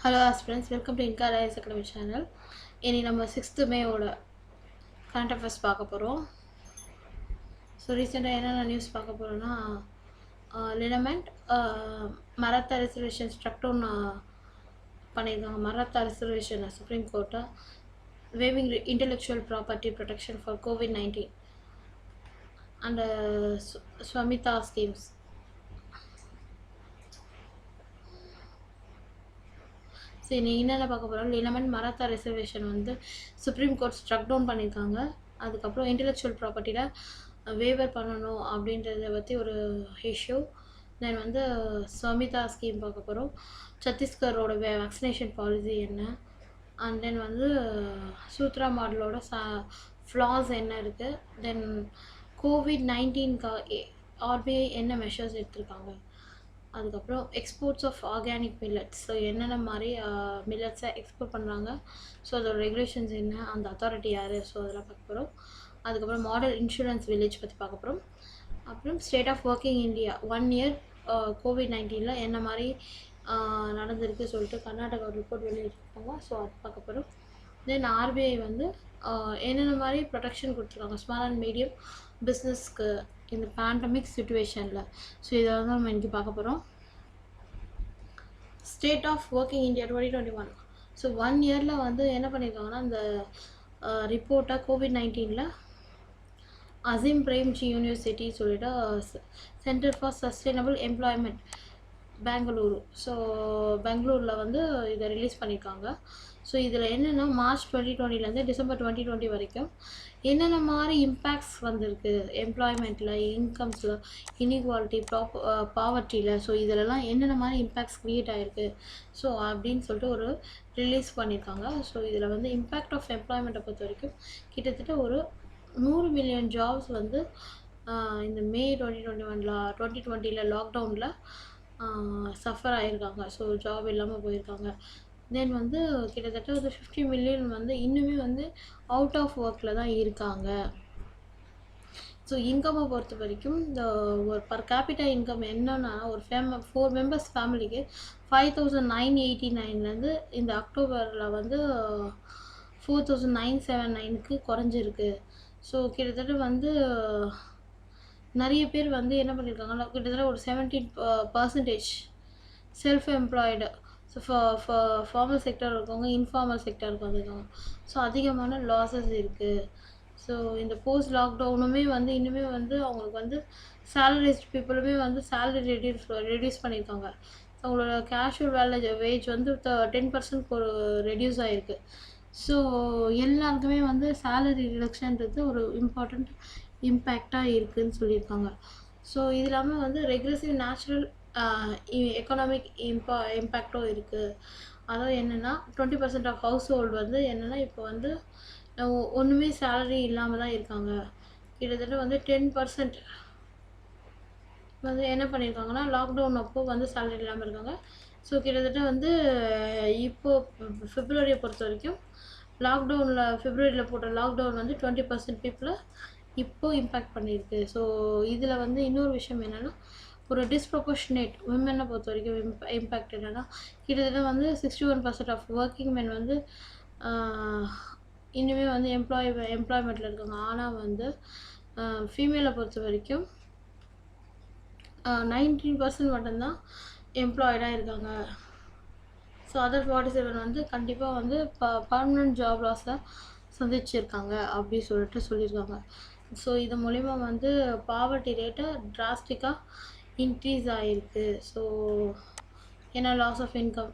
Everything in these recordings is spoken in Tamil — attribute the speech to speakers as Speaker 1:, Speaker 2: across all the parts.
Speaker 1: Hello friends, welcome to Inca rice academy channel. இனி நம்ம 6th மேவோட கரண்ட் அஃபேர்ஸ் பார்க்க போகிறோம். ஸோ ரீசெண்டாக என்னென்ன நியூஸ் பார்க்க போகிறோன்னா, லினமெண்ட் மராத்தா ரிசர்வேஷன் ஸ்ட்ரக் டவுன் பண்ணியிருக்காங்க. மராத்தா ரிசர்வேஷன் சுப்ரீம் கோர்ட்டை waiving intellectual property protection for COVID-19 and Swamitva schemes. சரி, நீ என்னென்ன பார்க்க போகிறோம்? லினமெண்ட் மராத்தா ரிசர்வேஷன் வந்து சுப்ரீம் கோர்ட் ஸ்ட்ரக் டவுன் பண்ணியிருக்காங்க. அதுக்கப்புறம் இன்டெலெக்சுவல் ப்ராப்பர்ட்டியில் வேவர் பண்ணணும் அப்படின்றத பற்றி ஒரு இஷ்யூ. தென் வந்து ஸ்வமிதா ஸ்கீம் பார்க்க போகிறோம். சத்தீஸ்கரோட வேக்சினேஷன் பாலிசி என்ன, அண்ட் தென் வந்து சூத்ரா மாடலோட ஃப்ளாஸ் என்ன இருக்குது, தென் COVID-19 ஆர்பிஐ என்ன மெஷர்ஸ் எடுத்திருக்காங்க, அதுக்கப்புறம் exports of organic millets. So என்னென்ன மாதிரி மில்லட்ஸை எக்ஸ்போர்ட் பண்ணுறாங்க, ஸோ அதோட ரெகுலேஷன்ஸ் என்ன, அந்த அத்தாரிட்டி யார், ஸோ அதெல்லாம் பார்க்க போகிறோம். அதுக்கப்புறம் மாடல் இன்சூரன்ஸ் வில்லேஜ் பற்றி பார்க்க போகிறோம். அப்புறம் state of working India 1 year COVID-19 என்ன மாதிரி நடந்திருக்கு சொல்லிட்டு கர்நாடகா ரிப்போர்ட் வெளியிட்டிருக்காங்க. ஸோ அது பார்க்க போகிறோம். தென் ஆர்பிஐ வந்து என்னென்ன மாதிரி ப்ரொடெக்ஷன் கொடுத்துருக்காங்க ஸ்மால் அண்ட் மீடியம் பிஸ்னஸ்க்கு இந்த பேண்டமிக் சுச்சுவேஷனில். ஸோ இதை வந்து நம்ம இன்றைக்கி பார்க்க போகிறோம். State of working India 2021. So 1 yearல வந்து என்ன பண்ணியிருக்காங்கன்னா, இந்த ரிப்போர்ட்டாக COVID-19 அசீம் பிரேம்ஜி யூனிவர்சிட்டி சொல்லிட்டு centre for sustainable employment Bengaluru. So பெங்களூரில் வந்து இதை ரிலீஸ் பண்ணியிருக்காங்க. ஸோ இதில் என்னென்னா, மார்ச் 2020 டிசம்பர் 2020 வரைக்கும் என்னென்ன மாதிரி இம்பேக்ட்ஸ் வந்திருக்கு எம்ப்ளாய்மெண்ட்டில், இன்கம்ஸில், இன்இக்வாலிட்டி, பாவர்ட்டியில். ஸோ இதிலலாம் என்னென்ன மாதிரி இம்பேக்ட்ஸ் க்ரியேட் ஆகிருக்கு ஸோ அப்படின்னு சொல்லிட்டு ஒரு ரிலீஸ் பண்ணியிருக்காங்க. ஸோ இதில் வந்து இம்பேக்ட் ஆஃப் எம்ப்ளாய்மெண்ட்டை பொறுத்த வரைக்கும் கிட்டத்தட்ட ஒரு 100 மில்லியன் ஜாப்ஸ் வந்து இந்த மே 2020 லாக்டவுனில் சஃபர் ஆகியிருக்காங்க. ஸோ ஜாப் இல்லாமல் போயிருக்காங்க. தென் வந்து கிட்டத்தட்ட ஒரு 50 மில்லியன் வந்து இன்னுமே வந்து அவுட் ஆஃப் ஒர்க்கில் தான் இருக்காங்க. ஸோ இன்கம்மை பொறுத்த வரைக்கும் இந்த ஒரு பர் கேபிட்டா இன்கம் என்னன்னா, ஒரு 4 மெம்பர்ஸ் ஃபேமிலிக்கு 5,989 இந்த அக்டோபரில் வந்து 4,979 குறைஞ்சிருக்கு. ஸோ கிட்டத்தட்ட வந்து நிறைய பேர் வந்து என்ன பண்ணியிருக்காங்கன்னா, கிட்டத்தட்ட ஒரு 17% self employed. So formal sector இருக்கவங்க, இன்ஃபார்மல் செக்டருக்கு வந்துருக்காங்க. ஸோ அதிகமான லாஸஸ் இருக்குது. ஸோ இந்த போஸ்ட் லாக்டவுனுமே வந்து இன்னுமே வந்து அவங்களுக்கு வந்து சேலரிஸ்ட் பீப்புளுமே வந்து சேலரி ரெடியூஸ் பண்ணியிருக்காங்க. அவங்களோட கேஷுவல் வேஜ் வந்து 10% ஒரு ரெடியூஸ் ஆகிருக்கு. ஸோ எல்லாருக்குமே வந்து சேலரி ரிடக்ஷன்றது ஒரு இம்பார்ட்டண்ட் இம்பேக்டாக இருக்குதுன்னு சொல்லியிருக்காங்க. ஸோ இது இல்லாமல் வந்து ரெக்ரெசிவ் நேச்சுரல் எக்கனாமிக் இம்பேக்டும் இருக்குது. அதாவது என்னென்னா, 20% ஆஃப் ஹவுஸ் ஹோல்டு வந்து என்னென்னா இப்போ வந்து ஒன்றுமே சேலரி இல்லாமல் தான் இருக்காங்க. கிட்டத்தட்ட வந்து 10% வந்து என்ன பண்ணியிருக்காங்கன்னா, லாக்டவுன் அப்போ வந்து சேலரி இல்லாமல் இருக்காங்க. ஸோ கிட்டத்தட்ட வந்து இப்போது பிப்ரவரியை பொறுத்த வரைக்கும் பிப்ரவரியில் போட்ட லாக்டவுன் வந்து 20% பீப்புளை இப்போது இம்பேக்ட் பண்ணியிருக்கு. ஸோ இதில் வந்து இன்னொரு விஷயம் என்னென்னா, ஒரு டிஸ்ப்ரொபோர்ஷனேட் விமெனை பொறுத்த வரைக்கும் இம்பேக்ட் என்னென்னா, கிட்டத்தட்ட வந்து 61% ஆஃப் ஒர்க்கிங் மென் வந்து இன்னுமே வந்து எம்ப்ளாய்மெண்ட்டில் இருக்காங்க. ஆனால் வந்து ஃபீமேலை பொறுத்த வரைக்கும் 19% மட்டும்தான் எம்ப்ளாய்டாக இருக்காங்க. ஸோ அதர் 47 வந்து கண்டிப்பாக வந்து பர்மனன்ட் ஜாப் லாஸை சந்திச்சிருக்காங்க அப்படி சொல்லியிருக்காங்க. ஸோ இது மூலிமா வந்து பாவர்ட்டி ரேட்டை டிராஸ்டிக்காக இன்க்ரீஸ் ஆகிருக்கு. ஸோ ஏன்னா loss of income,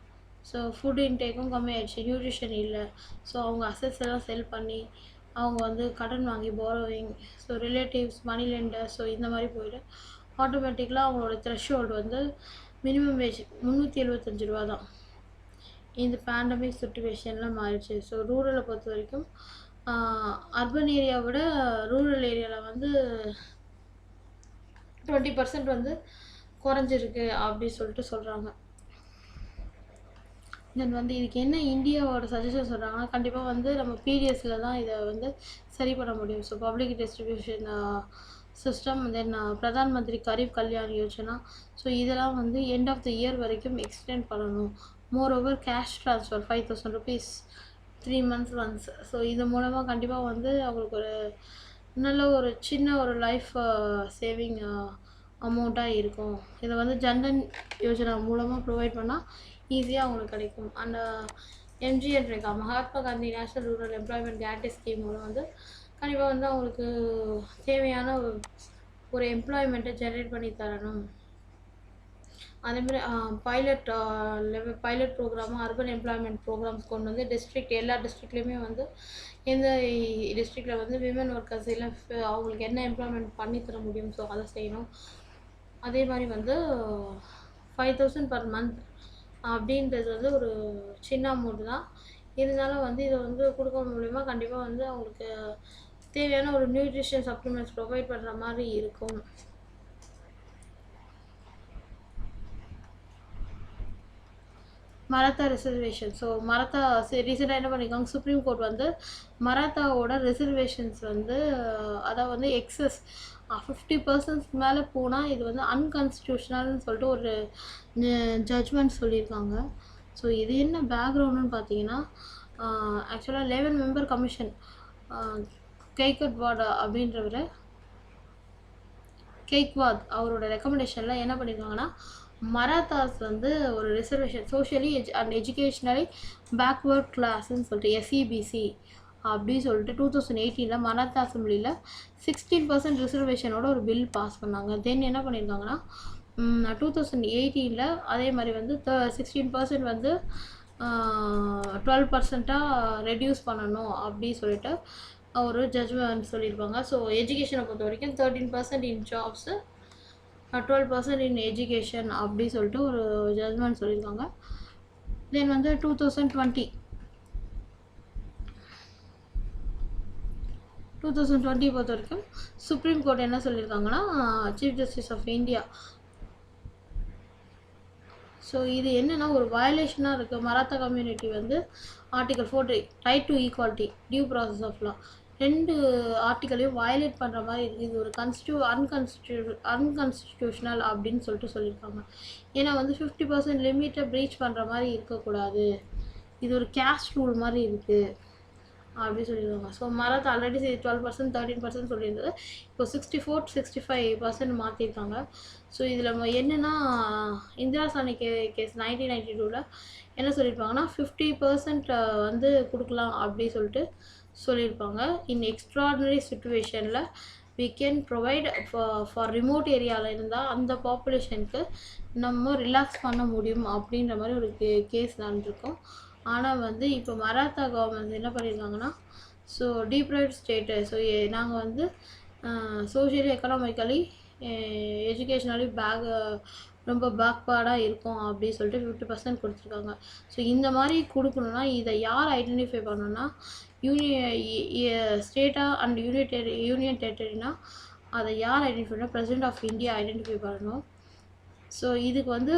Speaker 1: so food இன்டேக்கும் கம்மியாயிடுச்சு, நியூட்ரிஷன் இல்லை. ஸோ அவங்க அசட்ஸ் எல்லாம் செல் பண்ணி அவங்க வந்து கடன் வாங்கி போரோவிங், ஸோ ரிலேட்டிவ்ஸ், மணி லெண்டர், ஸோ இந்த மாதிரி போய்ட்டு ஆட்டோமேட்டிக்கலாக அவங்களோட த்ரெஷ்ஹோல்டு வந்து மினிமம் வேஜ் 375 ரூபா தான் இந்த பேண்டமிக் சுச்சுவேஷனில் மாறிடுச்சு. ஸோ ரூரலை பொறுத்த வரைக்கும் அர்பன் ஏரியாவை விட ரூரல் ஏரியாவில் வந்து 20% வந்து குறைஞ்சிருக்கு அப்படி சொல்லிட்டு சொல்கிறாங்க. தென் வந்து இதுக்கு என்ன இந்தியாவோட சஜஷன் சொல்கிறாங்கன்னா, கண்டிப்பாக வந்து நம்ம பிடிஎஸில் தான் இதை வந்து சரி பண்ண முடியும். ஸோ பப்ளிக் டிஸ்ட்ரிபியூஷன் சிஸ்டம், தென் பிரதான் மந்திரி கரீப் கல்யாண் யோஜனா, ஸோ இதெல்லாம் வந்து எண்ட் ஆஃப் த இயர் வரைக்கும் எக்ஸ்டெண்ட் பண்ணணும். Moreover cash transfer 5000 rupees 3 months once. So இது மூலமாக கண்டிப்பாக வந்து அவங்களுக்கு ஒரு நல்ல ஒரு சின்ன ஒரு லைஃப் சேவிங் அமௌண்ட்டாக இருக்கும். இதை வந்து ஜன்தன் யோஜனா மூலமாக ப்ரொவைட் பண்ணால் ஈஸியாக அவங்களுக்கு கிடைக்கும். And MGN Rekha, Mahatma Gandhi national rural employment guarantee scheme மூலம் வந்து கண்டிப்பாக வந்து அவங்களுக்கு தேவையான ஒரு எம்ப்ளாய்மெண்ட்டை ஜென்ரேட் பண்ணி தரணும். அதேமாதிரி பைலட் ப்ரோக்ராமும் அர்பன் எம்ப்ளாய்மெண்ட் ப்ரோக்ராம்ஸ் கொண்டு வந்து எல்லா டிஸ்ட்ரிக்ட்லேயுமே வந்து எந்த டிஸ்ட்ரிக்டில் வந்து விமன் ஒர்க்கர்ஸ் இல்லை அவங்களுக்கு என்ன எம்ப்ளாய்மெண்ட் பண்ணித்தர முடியும், ஸோ அதை செய்யணும். அதே மாதிரி வந்து 5000 per month அப்படின்றது வந்து ஒரு சின்ன அமௌண்ட் தான். இருந்தாலும் வந்து இதை வந்து கொடுக்க மூலிமா கண்டிப்பாக வந்து அவங்களுக்கு தேவையான ஒரு நியூட்ரிஷன் சப்ளிமெண்ட்ஸ் ப்ரொவைட் பண்ணுற மாதிரி இருக்கும். மராத்தா ரிசர்வேஷன். ஸோ மராத்தா ரீசெண்டாக என்ன பண்ணியிருக்காங்க, சுப்ரீம் கோர்ட் வந்து மராத்தாவோட ரிசர்வேஷன்ஸ் வந்து அதை வந்து எக்ஸஸ் 50% மேலே போனால் இது வந்து அன்கான்ஸ்டியூஷனல்னு சொல்லிட்டு ஒரு ஜட்ஜ்மெண்ட் சொல்லியிருக்காங்க. ஸோ இது என்ன பேக்ரவுண்டுன்னு பார்த்தீங்கன்னா, ஆக்சுவலாக 11 member கமிஷன் கெய்க்வாட் அப்படின்றவர் கெய்க்வாத் அவரோட ரெக்கமெண்டேஷனில் என்ன பண்ணியிருக்காங்கன்னா, மராத்தாஸ் வந்து ஒரு reservation socially and educationally backward கிளாஸ்ன்னு சொல்லிட்டு SEBC அப்படின்னு சொல்லிட்டு 2018 மராத்தா அசம்பிளியில் 16% ரிசர்வேஷனோட ஒரு பில் பாஸ் பண்ணாங்க. தென் என்ன பண்ணியிருக்காங்கன்னா 2018 அதே மாதிரி வந்து 16% வந்து 12% ரெடியூஸ் பண்ணணும் அப்படி சொல்லிட்டு ஒரு ஜட்ஜ்மெண்ட் சொல்லியிருப்பாங்க. ஸோ எஜுகேஷனை பொறுத்த வரைக்கும் 13% இன் ஜாப்ஸு 12% இன் எஜுகேஷன் அப்படி சொல்லிட்டு ஒரு ஜட்ஜ்மெண்ட் சொல்லியிருக்காங்க. தென் வந்து 2020 பொறுத்த வரைக்கும் சுப்ரீம் கோர்ட் என்ன சொல்லியிருக்காங்கன்னா, chief justice of India, so இது என்னென்னா ஒரு வயலேஷனாக இருக்குது. மராத்தா கம்யூனிட்டி வந்து article 40 right to equality due process of law 2 ஆர்டிகலையும் வயலேட் பண்ணுற மாதிரி இருக்குது. இது ஒரு அன்கான்ஸ்டியூஷனல் அப்படின்னு சொல்லியிருக்காங்க. ஏன்னா வந்து 50% லிமிட்டை ப்ரீச் பண்ணுற மாதிரி இருக்கக்கூடாது, இது ஒரு கேஸ்ட் ரூல் மாதிரி இருக்குது அப்படி சொல்லியிருக்காங்க. ஸோ மராத்தா ஆல்ரெடி 12% 13% சொல்லியிருந்தது, இப்போ 64-65% மாற்றிருக்காங்க. ஸோ இதில் என்னென்னா இந்திரா சாணி கேஸ் 1992 என்ன சொல்லியிருப்பாங்கன்னா 50% வந்து கொடுக்கலாம் அப்படி சொல்லிட்டு சொல்லியிருப்பாங்க. இன் எக்ஸ்ட்ராடினரி சுச்சுவேஷனில் we can provide for remote ஏரியாவில் இருந்தால் அந்த பாப்புலேஷனுக்கு நம்ம ரிலாக்ஸ் பண்ண முடியும் அப்படின்ற மாதிரி ஒரு கேஸ் நடந்திருக்கும். ஆனால் வந்து இப்போ மராத்தா கவர்மெண்ட் என்ன பண்ணியிருக்காங்கன்னா, ஸோ டீப்ரைவ்ட் ஸ்டேட்டு, ஸோ நாங்கள் வந்து சோஷியலி எக்கனாமிக்கலி எஜுகேஷ்னலி ரொம்ப பேக்வேர்டாக இருக்கும் அப்படின்னு சொல்லிட்டு 50% கொடுத்துருக்காங்க. ஸோ இந்த மாதிரி கொடுக்கணுன்னா இதை யார் ஐடென்டிஃபை பண்ணணும்னா, ஸ்டேட்டாக அண்ட் யூனியன் டெரிட்டரினா அதை யார் ஐடென்டிஃபை பண்ணால் பிரசிடென்ட் ஆஃப் இந்தியா ஐடென்டிஃபை பண்ணணும். ஸோ இதுக்கு வந்து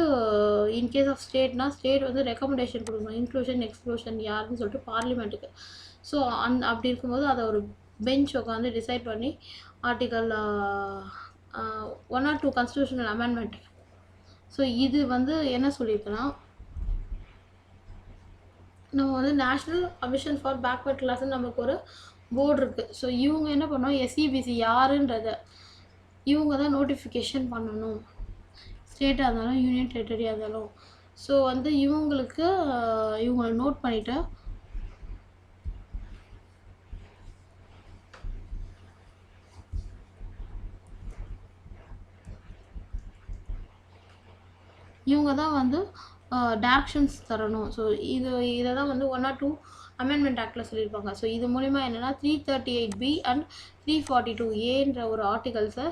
Speaker 1: இன்கேஸ் ஆஃப் ஸ்டேட்னா ஸ்டேட் வந்து ரெக்கமெண்டேஷன் கொடுக்கணும், இன்க்ளூஷன் எக்ஸ்க்ளூஷன் யாருன்னு சொல்லிட்டு பார்லிமெண்ட்டுக்கு. ஸோ அப்படி இருக்கும்போது அதை ஒரு பெஞ்ச் உட்காந்து டிசைட் பண்ணி article 1 or 2 constitutional amendment. So இது வந்து என்ன சொல்லியிருக்குன்னா, நம்ம வந்து நேஷ்னல் கமிஷன் ஃபார் பேக்வர்ட் கிளாஸ்ன்னு நமக்கு ஒரு போர்டு இருக்குது. ஸோ இவங்க என்ன பண்ணோம், SEBC யாருன்றதை இவங்க தான் நோட்டிஃபிகேஷன் பண்ணணும், ஸ்டேட்டாக இருந்தாலும் யூனியன் டெரிட்டரியாக இருந்தாலும். ஸோ வந்து இவங்களை நோட் பண்ணிவிட்டு இவங்க தான் வந்து டேரக்ஷன்ஸ் தரணும். ஸோ இதை தான் வந்து 1 or 2 அமெண்ட்மெண்ட் ஆக்டில் சொல்லியிருப்பாங்க. ஸோ இது மூலிமா என்னென்னா 338B அண்ட் 342Aன்ற ஒரு ஆர்டிகல்ஸை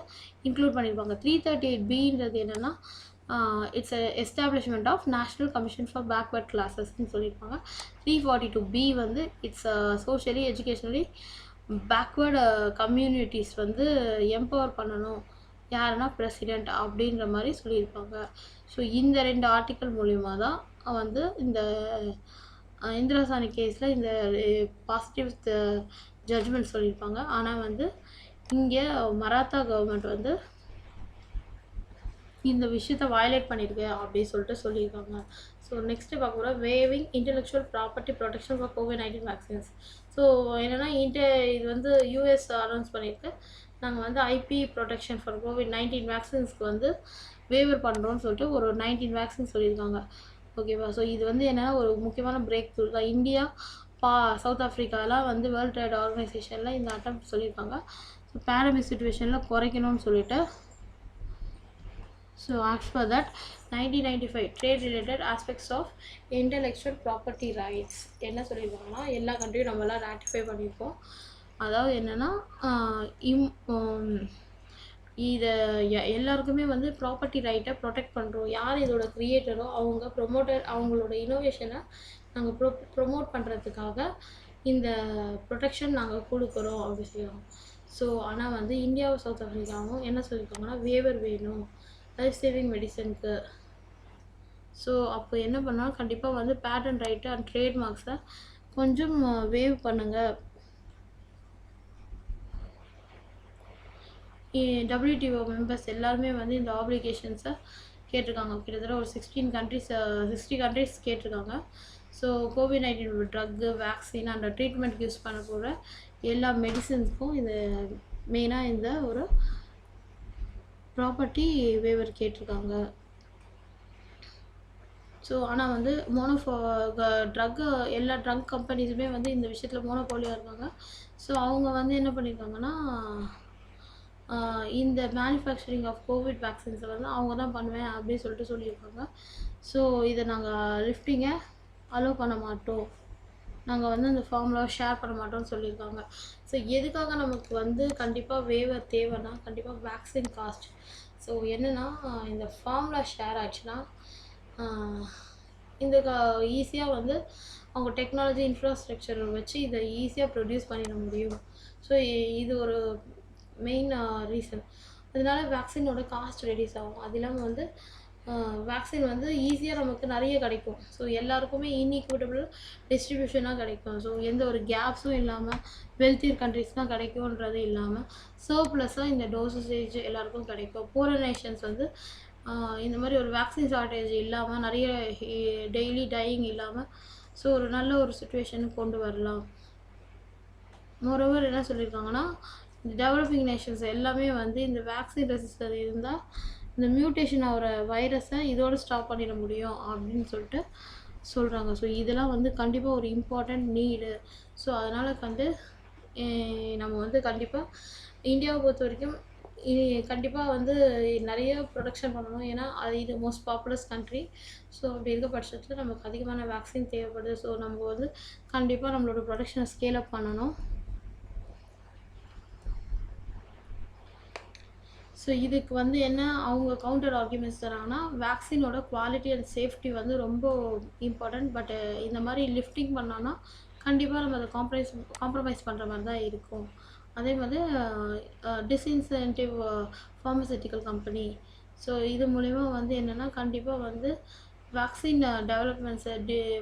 Speaker 1: இன்க்ளூட் பண்ணியிருப்பாங்க. 338Bன்றது என்னென்னா it's establishment of national commission for backward கிளாஸஸ்ன்னு சொல்லியிருப்பாங்க. 342B வந்து it's socially educationally backward communities வந்து எம்பவர் பண்ணணும், யாருன்னா பிரசிடெண்ட் அப்படின்ற மாதிரி சொல்லியிருப்பாங்க. ஸோ இந்த 2 ஆர்டிக்கல் மூலிமா தான் வந்து இந்த இந்திரா சாணி கேஸில் இந்த பாசிட்டிவ் ஜட்ஜ்மெண்ட் சொல்லியிருப்பாங்க. ஆனால் வந்து இங்கே மராத்தா கவர்மெண்ட் வந்து இந்த விஷயத்தை வயலேட் பண்ணியிருக்கு அப்படின்னு சொல்லிட்டு சொல்லியிருக்காங்க. ஸோ நெக்ஸ்ட்டு பார்க்க போகிறோம் waving intellectual property protection for COVID-19 vaccines. So என்னென்னா இது வந்து யூஎஸ் அனௌன்ஸ் பண்ணியிருக்கு. நாங்கள் வந்து ஐபி ப்ரொடெக்ஷன் ஃபார் கோவிட்-19 வேக்சின்ஸ்க்கு வந்து வேவர் பண்ணுறோன்னு சொல்லிட்டு ஒரு 19 வேக்சின் சொல்லியிருக்காங்க. ஓகேவா? ஸோ இது வந்து என்னென்னா ஒரு முக்கியமான பிரேக் த்ரூ தான். இந்தியா, சவுத் ஆஃப்ரிக்காலாம் வந்து வேர்ல்ட் ட்ரேட் ஆர்கனைசேஷனில் இந்த அட்டம் சொல்லியிருக்காங்க. ஸோ பேண்டமிக் சுச்சுவேஷனில் குறைக்கணும்னு சொல்லிட்டு. So as per that 1995 trade related aspects of intellectual property rights என்ன சொல்லியிருக்காங்கன்னா எல்லா கண்ட்ரியும் நம்மளாம் ராட்டிஃபை பண்ணியிருக்கோம். அதாவது என்னென்னா இதை எல்லாருக்குமே வந்து ப்ராப்பர்ட்டி ரைட்டை ப்ரொடெக்ட் பண்ணுறோம். யார் இதோட க்ரியேட்டரோ அவங்க அவங்களோட இனோவேஷனை நாங்கள் ப்ரொமோட் பண்ணுறதுக்காக இந்த ப்ரொடெக்ஷன் நாங்கள் கொடுக்குறோம் அப்படி சொல்லுவாங்க. ஸோ ஆனால் வந்து இந்தியாவும் சவுத் ஆஃப்ரிக்காவும் என்ன சொல்லியிருக்காங்கன்னா வேவர் வேணும் லைஃப் சேவிங் மெடிசனுக்கு. ஸோ அப்போ என்ன பண்ணால் கண்டிப்பாக வந்து பேட்டன் ரைட்டு அண்ட் ட்ரேட்மார்க்ஸை கொஞ்சம் வேவ் பண்ணுங்கள். WTO மெம்பர்ஸ் எல்லாருமே வந்து இந்த ஆப்ளிகேஷன்ஸை கேட்டிருக்காங்க. கிட்டத்தட்ட ஒரு 60 கண்ட்ரிஸ் கேட்டிருக்காங்க. ஸோ கோவிட்-19 ட்ரக்கு, வேக்சின் அண்ட் ட்ரீட்மெண்ட்க்கு யூஸ் பண்ண போகிற எல்லா மெடிசன்ஸ்க்கும் இது மெயினாக இந்த ஒரு ப்ராப்பர்ட்டி வேவர் கேட்டிருக்காங்க. ஸோ ஆனால் வந்து எல்லா ட்ரக் கம்பெனிஸுமே வந்து இந்த விஷயத்தில் மோனோபோலியாக இருக்காங்க. ஸோ அவங்க வந்து என்ன பண்ணியிருக்காங்கன்னா இந்த மேனுஃபேக்சரிங் ஆஃப் கோவிட் வேக்சின்ஸை வந்து அவங்க தான் பண்ணுவேன் அப்படின்னு சொல்லியிருக்காங்க. ஸோ இதை நாங்கள் லிஃப்டிங்கை அலோவ் பண்ண மாட்டோம், நாங்கள் வந்து அந்த ஃபார்முலாவை ஷேர் பண்ண மாட்டோம்னு சொல்லியிருக்காங்க. ஸோ எதுக்காக நமக்கு வந்து கண்டிப்பாக வேவர் தேவைன்னா கண்டிப்பாக வேக்சின் காஸ்ட். ஸோ என்னென்னா இந்த ஃபார்முலா ஷேர் ஆச்சுன்னா இந்த ஈஸியாக வந்து அவங்க டெக்னாலஜி இன்ஃப்ராஸ்ட்ரக்சர் வச்சு இதை ஈஸியாக ப்ரொடியூஸ் பண்ணிட முடியும். ஸோ இது ஒரு மெயின் ரீசன். அதனால வேக்சினோட காஸ்ட் ரெடியூஸ் ஆகும். அது இல்லாமல் வந்து வேக்சின் வந்து ஈஸியாக நமக்கு நிறைய கிடைக்கும். ஸோ எல்லாருக்குமே இன்இக்விட்டபிள் டிஸ்ட்ரிபியூஷனாக கிடைக்கும். ஸோ எந்த ஒரு கேப்ஸும் இல்லாமல் வெல்த்தியர் கண்ட்ரிஸ் தான் கிடைக்கும்ன்றது இல்லாமல் சர்ப்ளஸாக இந்த டோசேஜ் எல்லாருக்கும் கிடைக்கும். புவர் நேஷன்ஸ் வந்து இந்த மாதிரி ஒரு வேக்சின் ஷார்ட்டேஜ் இல்லாமல் நிறைய டெய்லி டையிங் இல்லாமல் ஸோ ஒரு நல்ல ஒரு சுச்சுவேஷனுக்கு கொண்டு வரலாம். மோரோவர் என்ன சொல்லியிருக்காங்கன்னா இந்த டெவலப்பிங் நேஷன்ஸ் எல்லாமே வந்து இந்த வேக்சின் ரெசிஸ்டர் இருந்தால் இந்த மியூட்டேஷன் ஆகிற வைரஸை இதோடு ஸ்டாப் பண்ணிட முடியும் அப்படின்னு சொல்லிட்டு சொல்கிறாங்க. ஸோ இதெல்லாம் வந்து கண்டிப்பாக ஒரு இம்பார்ட்டண்ட் நீடு. ஸோ அதனால் வந்து நம்ம வந்து கண்டிப்பாக இந்தியாவை பொறுத்த வரைக்கும் கண்டிப்பாக வந்து நிறைய ப்ரொடக்ஷன் பண்ணணும். ஏன்னா இது மோஸ்ட் பாப்புலஸ் கண்ட்ரி. ஸோ அப்படி இருக்க பட்சத்தில் நமக்கு அதிகமான வேக்சின் தேவைப்படுது. ஸோ நம்ம வந்து கண்டிப்பாக நம்மளோட ப்ரொடக்ஷனை ஸ்கேல் அப் பண்ணணும். ஸோ இதுக்கு வந்து என்ன அவங்க கவுண்டர் ஆர்குமெண்ட்ஸ் தராங்கன்னா வேக்சினோட குவாலிட்டி அண்ட் சேஃப்டி வந்து ரொம்ப இம்பார்ட்டண்ட். பட் இந்த மாதிரி லிஃப்டிங் பண்ணோன்னா கண்டிப்பாக நம்ம அதை காம்ப்ரமைஸ் பண்ணுற மாதிரி தான் இருக்கும். அதே மாதிரி டிஸ்இன்சென்டிவ் ஃபார்மசூட்டிக்கல் கம்பெனி. ஸோ இது மூலிமா வந்து என்னென்னா கண்டிப்பாக வந்து வேக்சின் டெவலப்மெண்ட்ஸை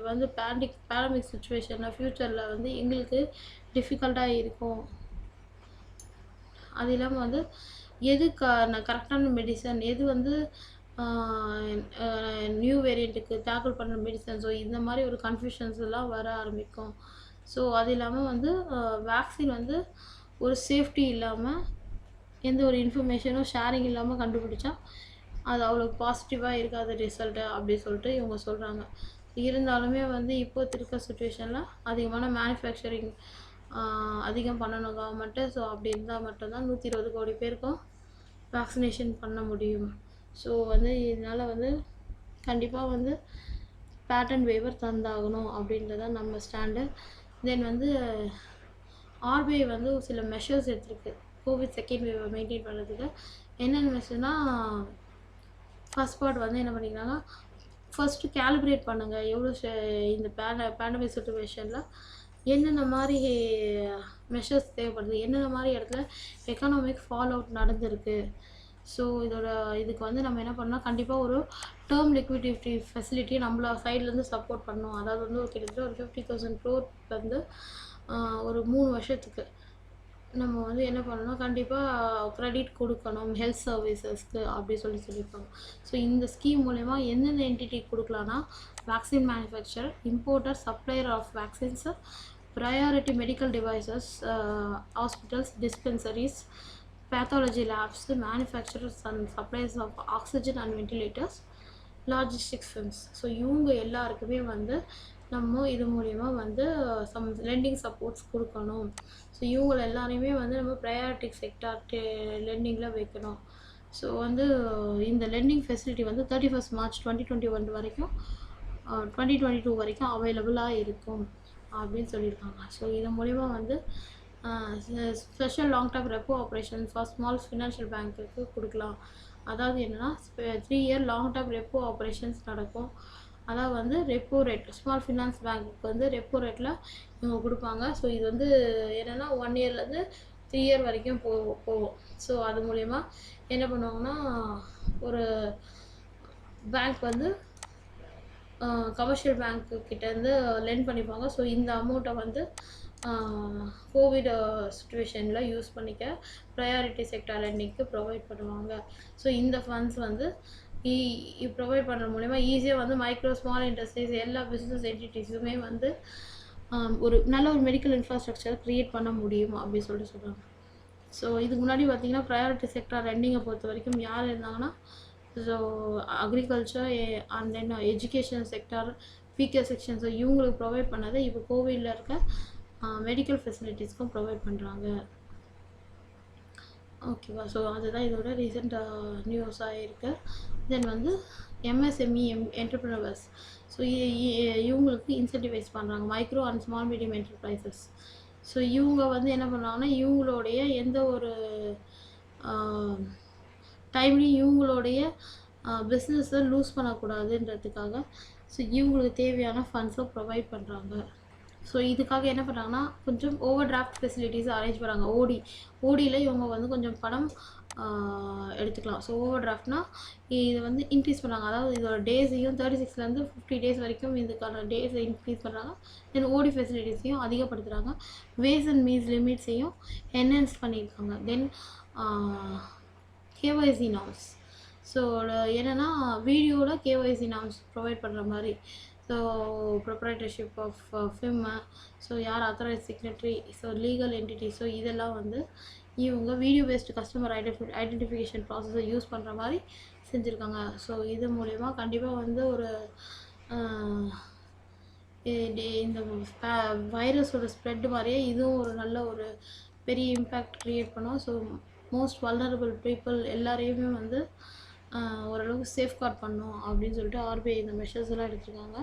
Speaker 1: வந்து பேண்டமிக் சுச்சுவேஷனில் ஃப்யூச்சரில் வந்து எங்களுக்கு டிஃபிகல்ட்டாக இருக்கும். அது இல்லாமல் வந்து எது கரெக்டான மெடிசன், எது வந்து நியூ வேரியண்ட்டுக்கு டேக்கிள் பண்ணுற மெடிசன், ஸோ இந்த மாதிரி ஒரு கன்ஃபியூஷன்ஸ் எல்லாம் வர ஆரம்பிக்கும். ஸோ அது இல்லாமல் வந்து வேக்சின் வந்து ஒரு சேஃப்டி இல்லாமல் எந்த ஒரு இன்ஃபர்மேஷனும் ஷேரிங் இல்லாமல் கண்டுபிடிச்சா அது அவ்வளோ பாசிட்டிவாக இருக்காது ரிசல்ட்டு அப்படி சொல்லிட்டு இவங்க சொல்கிறாங்க. இருந்தாலுமே வந்து இப்போ இருக்க சுச்சுவேஷனில் அதிகமான மேனுஃபேக்சரிங் அதிகம் பண்ணணும் கவர்மெண்ட்டு. ஸோ அப்படி இருந்தால் மட்டும்தான் 120 கோடி பேருக்கும் வேக்சினேஷன் பண்ண முடியும். ஸோ வந்து இதனால் வந்து கண்டிப்பாக வந்து பேட்டன் வேவர் தந்தாகணும் அப்படின்றதான் நம்ம ஸ்டாண்டு. தென் வந்து RBI வந்து சில மெஷர்ஸ் எடுத்துருக்கு கோவிட் செகண்ட் வேவை மெயின்டைன் பண்ணுறதுக்கு. என்னென்ன மெஷர்னால் ஃபர்ஸ்ட் பார்ட் வந்து என்ன பண்ணிக்கிறாங்க, ஃபர்ஸ்ட்டு கேலிப்ரேட் பண்ணுங்கள் எவ்வளோ இந்த பேண்டமிக் சுச்சுவேஷனில் என்னென்ன மாதிரி மெஷர்ஸ் தேவைப்படுது, என்னென்ன மாதிரி இடத்துல எக்கனாமிக் ஃபால் அவுட் நடந்திருக்கு. ஸோ இதுக்கு வந்து நம்ம என்ன பண்ணோம், கண்டிப்பாக ஒரு டேர்ம் லிக்விடிட்டி ஃபெசிலிட்டி நம்மள சைட்லேருந்து சப்போர்ட் பண்ணணும். அதாவது வந்து கிட்டத்தட்ட ஒரு 50,000 crore வந்து ஒரு 3 வருஷத்துக்கு நம்ம வந்து என்ன பண்ணணும், கண்டிப்பாக கிரெடிட் கொடுக்கணும் ஹெல்த் சர்வீசஸ்க்கு அப்படி சொல்லியிருப்பாங்க. ஸோ இந்த ஸ்கீம் மூலயமா எந்தெந்த என்டிட்டி கொடுக்கலான்னா, vaccine manufacture, importer, supplier of vaccines, priority medical devices, hospitals, dispensaries, pathology labs, manufacturers and supplies of oxygen and ventilators, logistics firms. So இவங்க எல்லாருக்குமே வந்து நம்ம இது மூலிமா வந்து சம் லெண்டிங் சப்போர்ட்ஸ் கொடுக்கணும். ஸோ இவங்கள எல்லாரையுமே வந்து நம்ம ப்ரையாரிட்டி செக்டார் லெண்டிங்கில் வைக்கணும். ஸோ வந்து இந்த லெண்டிங் ஃபெசிலிட்டி வந்து 31 மார்ச் 2021 வரைக்கும் 2022 வரைக்கும் அவைலபிளாக இருக்கும் அப்படின்னு சொல்லியிருக்காங்க. ஸோ இது மூலிமா வந்து special long term repo operation for small financial பேங்க்குக்கு கொடுக்கலாம். அதாவது என்னென்னா 3 year long term repo operations நடக்கும். அதாவது வந்து ரெப்போ ரேட் ஸ்மால் ஃபினான்ஸ் பேங்க்குக்கு வந்து ரெப்போ ரேட்டில் இவங்க கொடுப்பாங்க. ஸோ இது வந்து என்னென்னா 1 இயர்லேருந்து 3 இயர் வரைக்கும் போகும். ஸோ அது மூலயமா என்ன பண்ணுவாங்கன்னா, ஒரு பேங்க் வந்து கமர்ஷியல் பேங்க்கு கிட்டேருந்து லெண்ட் பண்ணிப்பாங்க. ஸோ இந்த அமௌண்ட்டை வந்து கோவிட் சுச்சுவேஷனில் யூஸ் பண்ணிக்க ப்ரையாரிட்டி செக்டார் லெண்டிங்க்கு ப்ரொவைட் பண்ணுவாங்க. ஸோ இந்த ஃபண்ட்ஸ் வந்து ப்ரொவைட் பண்ணுற மூலிமா ஈஸியாக வந்து மைக்ரோ ஸ்மால் இண்டஸ்ட்ரீஸ் எல்லா பிஸ்னஸ் என்டிட்டிஸுமே வந்து ஒரு நல்ல ஒரு மெடிக்கல் இன்ஃப்ராஸ்ட்ரக்சர் க்ரியேட் பண்ண முடியும் அப்படின்னு சொல்கிறாங்க. ஸோ இதுக்கு முன்னாடி பார்த்திங்கன்னா ப்ரையாரிட்டி செக்டார் லெண்டிங்கை பொறுத்த வரைக்கும் யார் இருந்தாங்கன்னா, so agriculture and then education sector, பிகே செக்ஷன், ஸோ இவங்களுக்கு ப்ரொவைட் பண்ணதை இப்போ கோவிடில் இருக்க மெடிக்கல் ஃபெசிலிட்டிஸ்க்கும் ப்ரொவைட் பண்ணுறாங்க. ஓகேவா? ஸோ அதுதான் இதோட ரீசெண்ட் நியூஸாக இருக்குது. தென் வந்து எம்எஸ்எம்இ என்டர்பிரினர்ஸ், ஸோ இவங்களுக்கு இன்சென்டிவைஸ் பண்ணுறாங்க, micro and small medium enterprises. So இவங்க வந்து என்ன பண்ணுறாங்கன்னா, இவங்களுடைய எந்த ஒரு டைம்லையும் இவங்களுடைய பிஸ்னஸை லூஸ் பண்ணக்கூடாதுன்றதுக்காக ஸோ இவங்களுக்கு தேவையான ஃபண்ட்ஸை ப்ரொவைட் பண்ணுறாங்க. ஸோ இதுக்காக என்ன பண்ணுறாங்கன்னா, கொஞ்சம் ஓவர் டிராஃப்ட் ஃபெசிலிட்டிஸ் அரேஞ்ச் பண்ணுறாங்க. ஓடியில் இவங்க வந்து கொஞ்சம் பணம் எடுத்துக்கலாம். ஸோ ஓவர் டிராஃப்ட்னால் இது வந்து இன்க்ரீஸ் பண்ணுறாங்க. அதாவது இதோட டேஸையும் 36லேருந்து 50 டேஸ் வரைக்கும் இதுக்கான டேஸை இன்க்ரீஸ் பண்ணுறாங்க. தென் ஓடி ஃபெசிலிட்டிஸையும் அதிகப்படுத்துகிறாங்க. வேஸ் அண்ட் மீன்ஸ் லிமிட்ஸையும் என்ஹான்ஸ் பண்ணியிருக்காங்க. தென் கேஒய்சி நார்ம்ஸ், ஸோ என்னென்னா வீடியோவில் கேஒய்சி நார்ம்ஸ் ப்ரொவைட் பண்ணுற மாதிரி. ஸோ ப்ரொப்ரைட்டர்ஷிப் ஆஃப் ஃபிம்மு, ஸோ யார் அத்தாரைஸ் சிக்னட்ரி, ஸோ லீகல் என்டிட்டி, ஸோ இதெல்லாம் வந்து இவங்க வீடியோ பேஸ்டு கஸ்டமர் ஐடென்டிஃபிகேஷன் ப்ராசஸை யூஸ் பண்ணுற மாதிரி செஞ்சுருக்காங்க. ஸோ இது மூலயமா கண்டிப்பாக வந்து ஒரு இந்த வைரஸோட ஸ்ப்ரெட் மாதிரியே இதுவும் ஒரு நல்ல ஒரு பெரிய இம்பேக்ட் க்ரியேட் பண்ணும். ஸோ மோஸ்ட் வல்னரபிள் பீப்புள் எல்லாரையுமே வந்து ஓரளவுக்கு சேஃப்கார்ட் பண்ணும் அப்படின்னு சொல்லிட்டு ஆர்பிஐ இந்த மெஷர்ஸ் எல்லாம் எடுத்துருக்காங்க.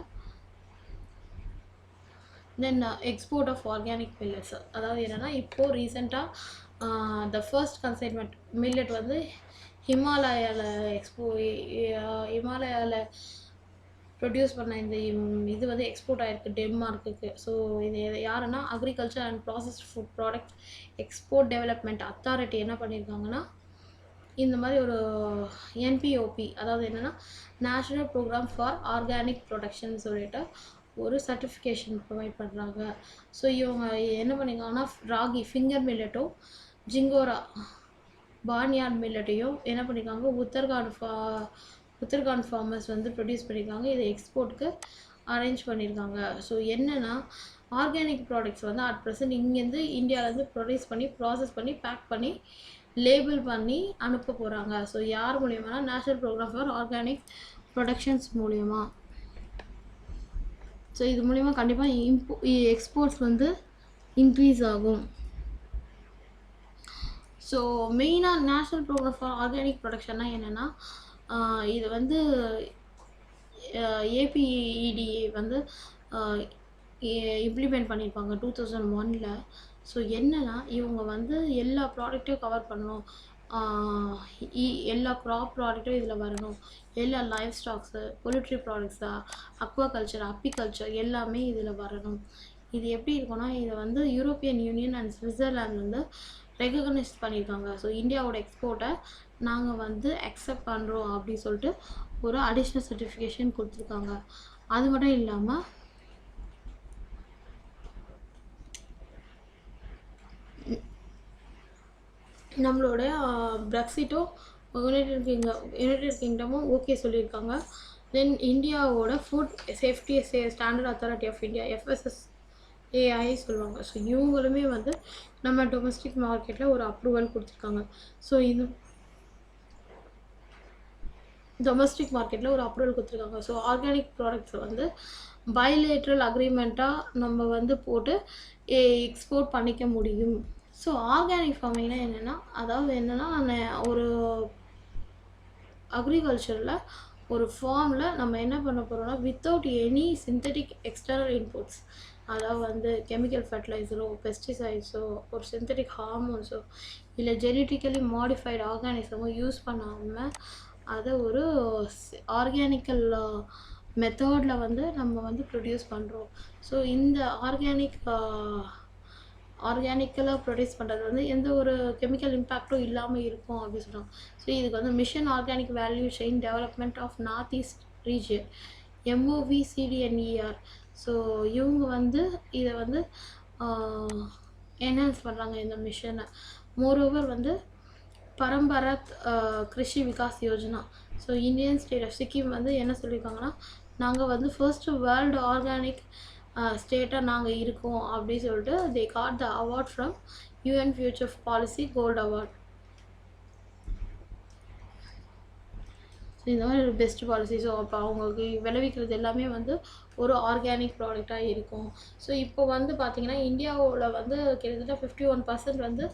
Speaker 1: தென் எக்ஸ்போர்ட் ஆஃப் ஆர்கானிக் மில்லட்ஸ், அதாவது என்னென்னா இப்போது ரீசெண்டாக த ஃபர்ஸ்ட் கன்சைன்மெண்ட் மில்லட் வந்து ஹிமாலயாவில் ப்ரொடியூஸ் பண்ண இந்த இது வந்து எக்ஸ்போர்ட் ஆகிருக்கு டென்மார்க்குக்கு. ஸோ இது யாருன்னா agriculture and processed food product export development authority என்ன பண்ணியிருக்காங்கன்னா, இந்த மாதிரி ஒரு என்பிஓபி, அதாவது என்னென்னா national programme for organic production சொல்லிட்டு ஒரு சர்டிஃபிகேஷன் ப்ரொவைட் பண்ணுறாங்க. ஸோ இவங்க என்ன பண்ணியிருக்காங்கன்னா, ராகி ஃபிங்கர் மில்லட்டும் ஜிங்கோரா பார்ன்யார்ட் மில்லட்டையும் என்ன பண்ணியிருக்காங்க, உத்தரகாண்ட் ஃபார்மர்ஸ் வந்து ப்ரொடியூஸ் பண்ணியிருக்காங்க. இதை எக்ஸ்போர்ட்டுக்கு அரேஞ்ச் பண்ணியிருக்காங்க. ஸோ என்னென்னா ஆர்கானிக் ப்ராடக்ட்ஸ் வந்து அட் ப்ரெசன்ட் இங்கேருந்து இந்தியாவிலேருந்து ப்ரொடியூஸ் பண்ணி ப்ராசஸ் பண்ணி பேக் பண்ணி லேபிள் பண்ணி அனுப்ப போகிறாங்க. ஸோ யார் மூலியமானா national programme for organic productions மூலியமாக. ஸோ இது மூலிமா கண்டிப்பாக எக்ஸ்போர்ட்ஸ் வந்து இன்க்ரீஸ் ஆகும். ஸோ மெயினாக நேஷ்னல் ப்ரோக்ராம் ஃபார் ஆர்கானிக் ப்ரொடக்ஷன்னா என்னென்னா, இது வந்து ஏபிஇடிஏ வந்து இம்ப்ளிமெண்ட் பண்ணியிருப்பாங்க 2001. ஸோ என்னென்னா இவங்க வந்து எல்லா ப்ராடக்ட்டையும் கவர் பண்ணணும், எல்லா க்ராப் ப்ராடக்ட்டும் இதில் வரணும், எல்லா life stocks, poultry ப்ராடக்ட்ஸா, aquaculture, apiculture எல்லாமே இதில் வரணும். இது எப்படி இருக்குன்னா, இதை வந்து யூரோப்பியன் யூனியன் அண்ட் சுவிட்சர்லாண்ட் வந்து ரெகக்னைஸ் பண்ணியிருக்காங்க. ஸோ இந்தியாவோட எக்ஸ்போர்ட்டை நாங்கள் வந்து அக்செப்ட் பண்ணுறோம் அப்படின்னு சொல்லிட்டு ஒரு அடிஷ்னல் சர்டிஃபிகேஷன் கொடுத்துருக்காங்க. அது மட்டும் இல்லாமல் நம்மளோட பிரெக்சிட்டும் யுனைடெட் கிங்டமும் ஓகே சொல்லியிருக்காங்க. தென் இந்தியாவோட food safety standard authority of India FSSAI சொல்லுவாங்க. ஸோ இவங்களுமே வந்து நம்ம டொமஸ்டிக் மார்க்கெட்டில் ஒரு அப்ரூவல் கொடுத்துருக்காங்க. ஸோ இது டொமஸ்டிக் மார்க்கெட்டில் ஒரு அப்ரூவல் கொடுத்துருக்காங்க. ஸோ ஆர்கானிக் ப்ராடக்ட்ஸை வந்து பைலேட்ரல் அக்ரிமெண்ட்டாக நம்ம வந்து போட்டு எக்ஸ்போர்ட் பண்ணிக்க முடியும். ஸோ ஆர்கானிக் ஃபார்மிங்னா என்னென்னா, அதாவது என்னென்னா ஒரு அக்ரிகல்ச்சரில் ஒரு ஃபார்மில் நம்ம என்ன பண்ண போகிறோம்னா without any synthetic external inputs, அதாவது வந்து கெமிக்கல் ஃபர்டிலைசரோ பெஸ்டிசைட்ஸோ ஒரு சிந்தட்டிக் ஹார்மோன்ஸோ இல்லை ஜெனட்டிக்கலி மாடிஃபைடு ஆர்கானிசமோ யூஸ் பண்ணாமல் அதை ஒரு ஆர்கானிக்கல் மெத்தடில் வந்து நம்ம வந்து ப்ரொடியூஸ் பண்ணுறோம். ஸோ இந்த ஆர்கானிக்கலாக ப்ரொடியூஸ் பண்ணுறது வந்து எந்த ஒரு கெமிக்கல் இம்பேக்டும் இல்லாமல் இருக்கும் அப்படின்னு சொல்கிறாங்க. ஸோ இதுக்கு வந்து mission organic value chain development of north east region MOVCDNER. So இவங்க வந்து இதை வந்து என்ஹான்ஸ் பண்ணுறாங்க இந்த மிஷனை. மோரோவர் வந்து Paramparagat Krishi Vikas Yojana. So Indian state of Sikkim வந்து என்ன சொல்லியிருக்காங்கன்னா, நாங்கள் வந்து ஃபர்ஸ்ட் வேர்ல்டு ஆர்கானிக் ஸ்டேட்டாக நாங்கள் இருக்கோம் அப்படின்னு சொல்லிட்டு they got the award from UN future policy gold award. So இந்த மாதிரி ஒரு பெஸ்ட் பாலிசி. ஸோ அப்போ அவங்களுக்கு விளைவிக்கிறது எல்லாமே வந்து ஒரு ஆர்கானிக் ப்ராடக்டாக இருக்கும். ஸோ இப்போ வந்து பார்த்திங்கன்னா இந்தியாவில் வந்து கிட்டத்தட்ட 51% வந்து